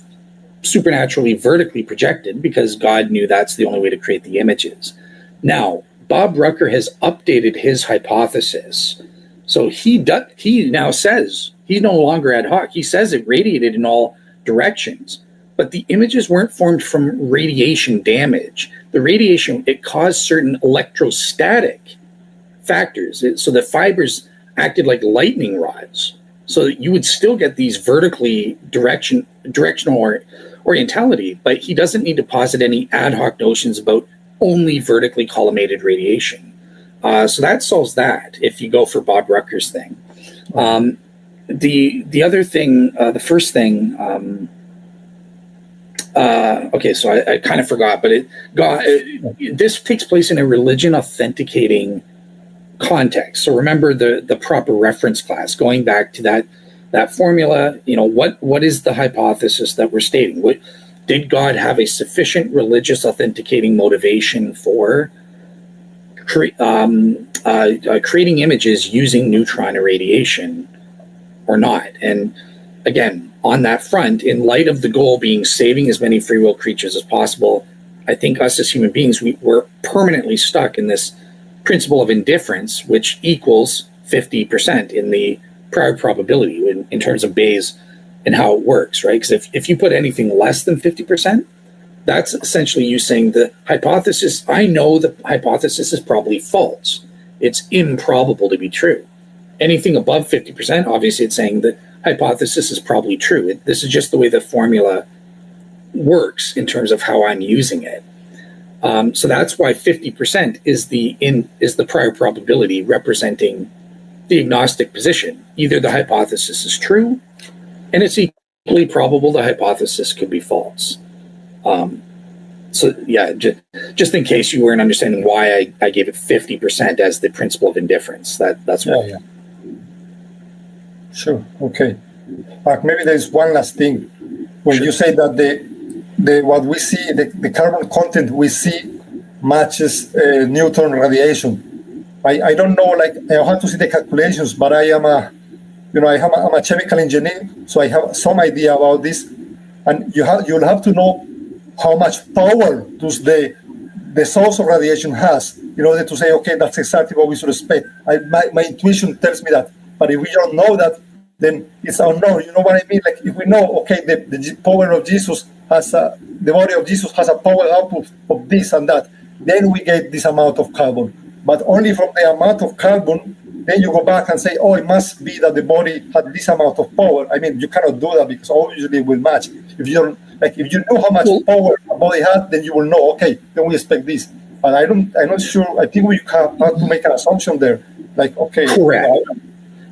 B: supernaturally vertically projected because God knew that's the only way to create the images. Now, Bob Rucker has updated his hypothesis. So he now says he's no longer ad hoc. He says it radiated in all directions, but the images weren't formed from radiation damage. The radiation, it caused certain electrostatic factors. So the fibers acted like lightning rods. So you would still get these vertically directional orientality, but he doesn't need to posit any ad hoc notions about only vertically collimated radiation. So that solves that if you go for Bob Rucker's thing. The other thing, the first thing, okay, so I kind of forgot, but this takes place in a religion authenticating context. So remember the proper reference class, going back to that formula. You know, what is the hypothesis that we're stating? Did God have a sufficient religious authenticating motivation for creating images using neutron irradiation or not? And again, on that front, in light of the goal being saving as many free will creatures as possible, I think us as human beings, we're permanently stuck in this principle of indifference, which equals 50% in the prior probability in terms of Bayes and how it works, right? Because if you put anything less than 50%, that's essentially you saying the hypothesis, I know the hypothesis is probably false. It's improbable to be true. Anything above 50%, obviously it's saying the hypothesis is probably true. This is just the way the formula works in terms of how I'm using it. So that's why 50% is the prior probability representing the agnostic position. Either the hypothesis is true, and it's equally probable the hypothesis could be false. So yeah, just in case you weren't understanding why I gave it 50% as the principle of indifference. That's why.
A: Yeah. Sure. Okay. Maybe there's one last thing. When you say that the what we see, the carbon content we see matches neutron radiation. I don't know, like I have to see the calculations, but I'm a chemical engineer, so I have some idea about this. And you'll have to know how much power does the source of radiation has in order to say, okay, that's exactly what we should expect. My intuition tells me that. But if we don't know that, then it's unknown. You know what I mean? Like if we know, okay, the power of Jesus the body of Jesus has a power output of this and that, then we get this amount of carbon. But only from the amount of carbon, then you go back and say, oh, it must be that the body had this amount of power. I mean, you cannot do that because obviously it will match. If you know how much power a body has, then you will know, okay, then we expect this. But I'm not sure. I think we have to make an assumption there. Like, okay.
B: Correct.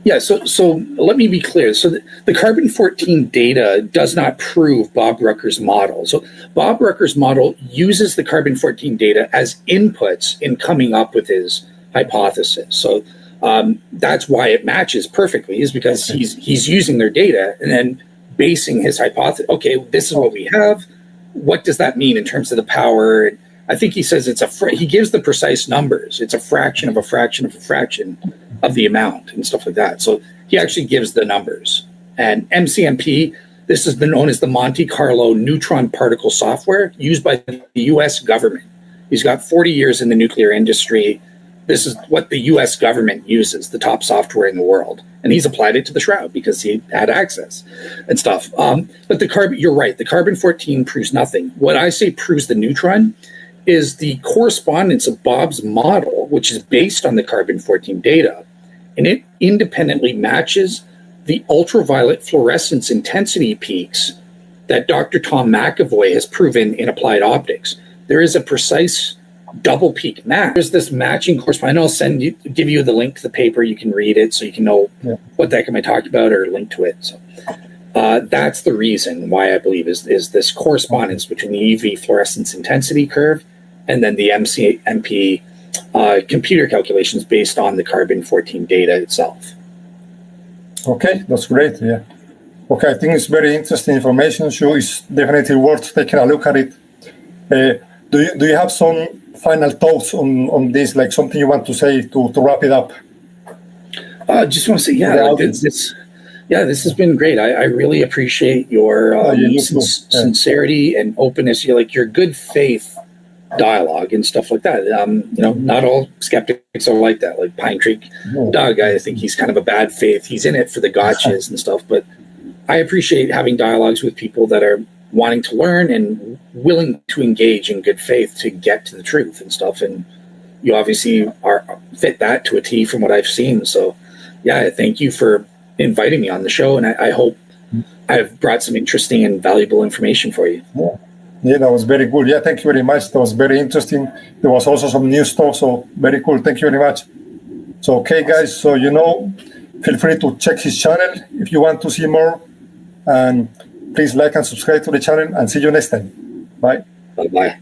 B: Yeah, so let me be clear. So the carbon-14 data does not prove Bob Rucker's model. So Bob Rucker's model uses the carbon-14 data as inputs in coming up with his hypothesis. So that's why it matches perfectly, is because he's using their data and then basing his hypothesis. Okay, this is what we have. What does that mean in terms of the power? I think he says he gives the precise numbers. It's a fraction of a fraction of a fraction of the amount and stuff like that. So he actually gives the numbers. And MCMP, this has been known as the Monte Carlo neutron particle software used by the US government. He's got 40 years in the nuclear industry. This is what the US government uses, the top software in the world. And he's applied it to the Shroud because he had access and stuff. But you're right, the carbon-14 proves nothing. What I say proves the neutron is the correspondence of Bob's model, which is based on the carbon-14 data, and it independently matches the ultraviolet fluorescence intensity peaks that Dr. Tom McAvoy has proven in applied optics. There is a precise double peak match. There's this matching correspondence. I'll give you the link to the paper. You can read it so you can know what the heck am I talking about or link to it. So that's the reason why I believe is this correspondence between the UV fluorescence intensity curve and then the MCMP computer calculations based on the carbon-14 data itself.
A: Okay, that's great. Yeah. Okay, I think it's very interesting information. So it's definitely worth taking a look at it. Do you have some final thoughts on this, like something you want to say to wrap it up?
B: I just want to say, this has been great. I really appreciate your sincerity and openness. Your good faith dialogue and stuff like that. Not all skeptics are like that. Like Pine Creek Doug, I think he's kind of a bad faith. He's in it for the gotchas and stuff. But I appreciate having dialogues with people that are wanting to learn and willing to engage in good faith to get to the truth and stuff. And you obviously fit that to a T from what I've seen. So yeah, thank you for inviting me on the show. And I hope I've brought some interesting and valuable information for you.
A: Yeah, that was very good. Yeah, thank you very much. That was very interesting. There was also some new stuff, so very cool. Thank you very much. So, okay, guys, so feel free to check his channel if you want to see more. And please like and subscribe to the channel, and see you next time. Bye.
B: Bye-bye.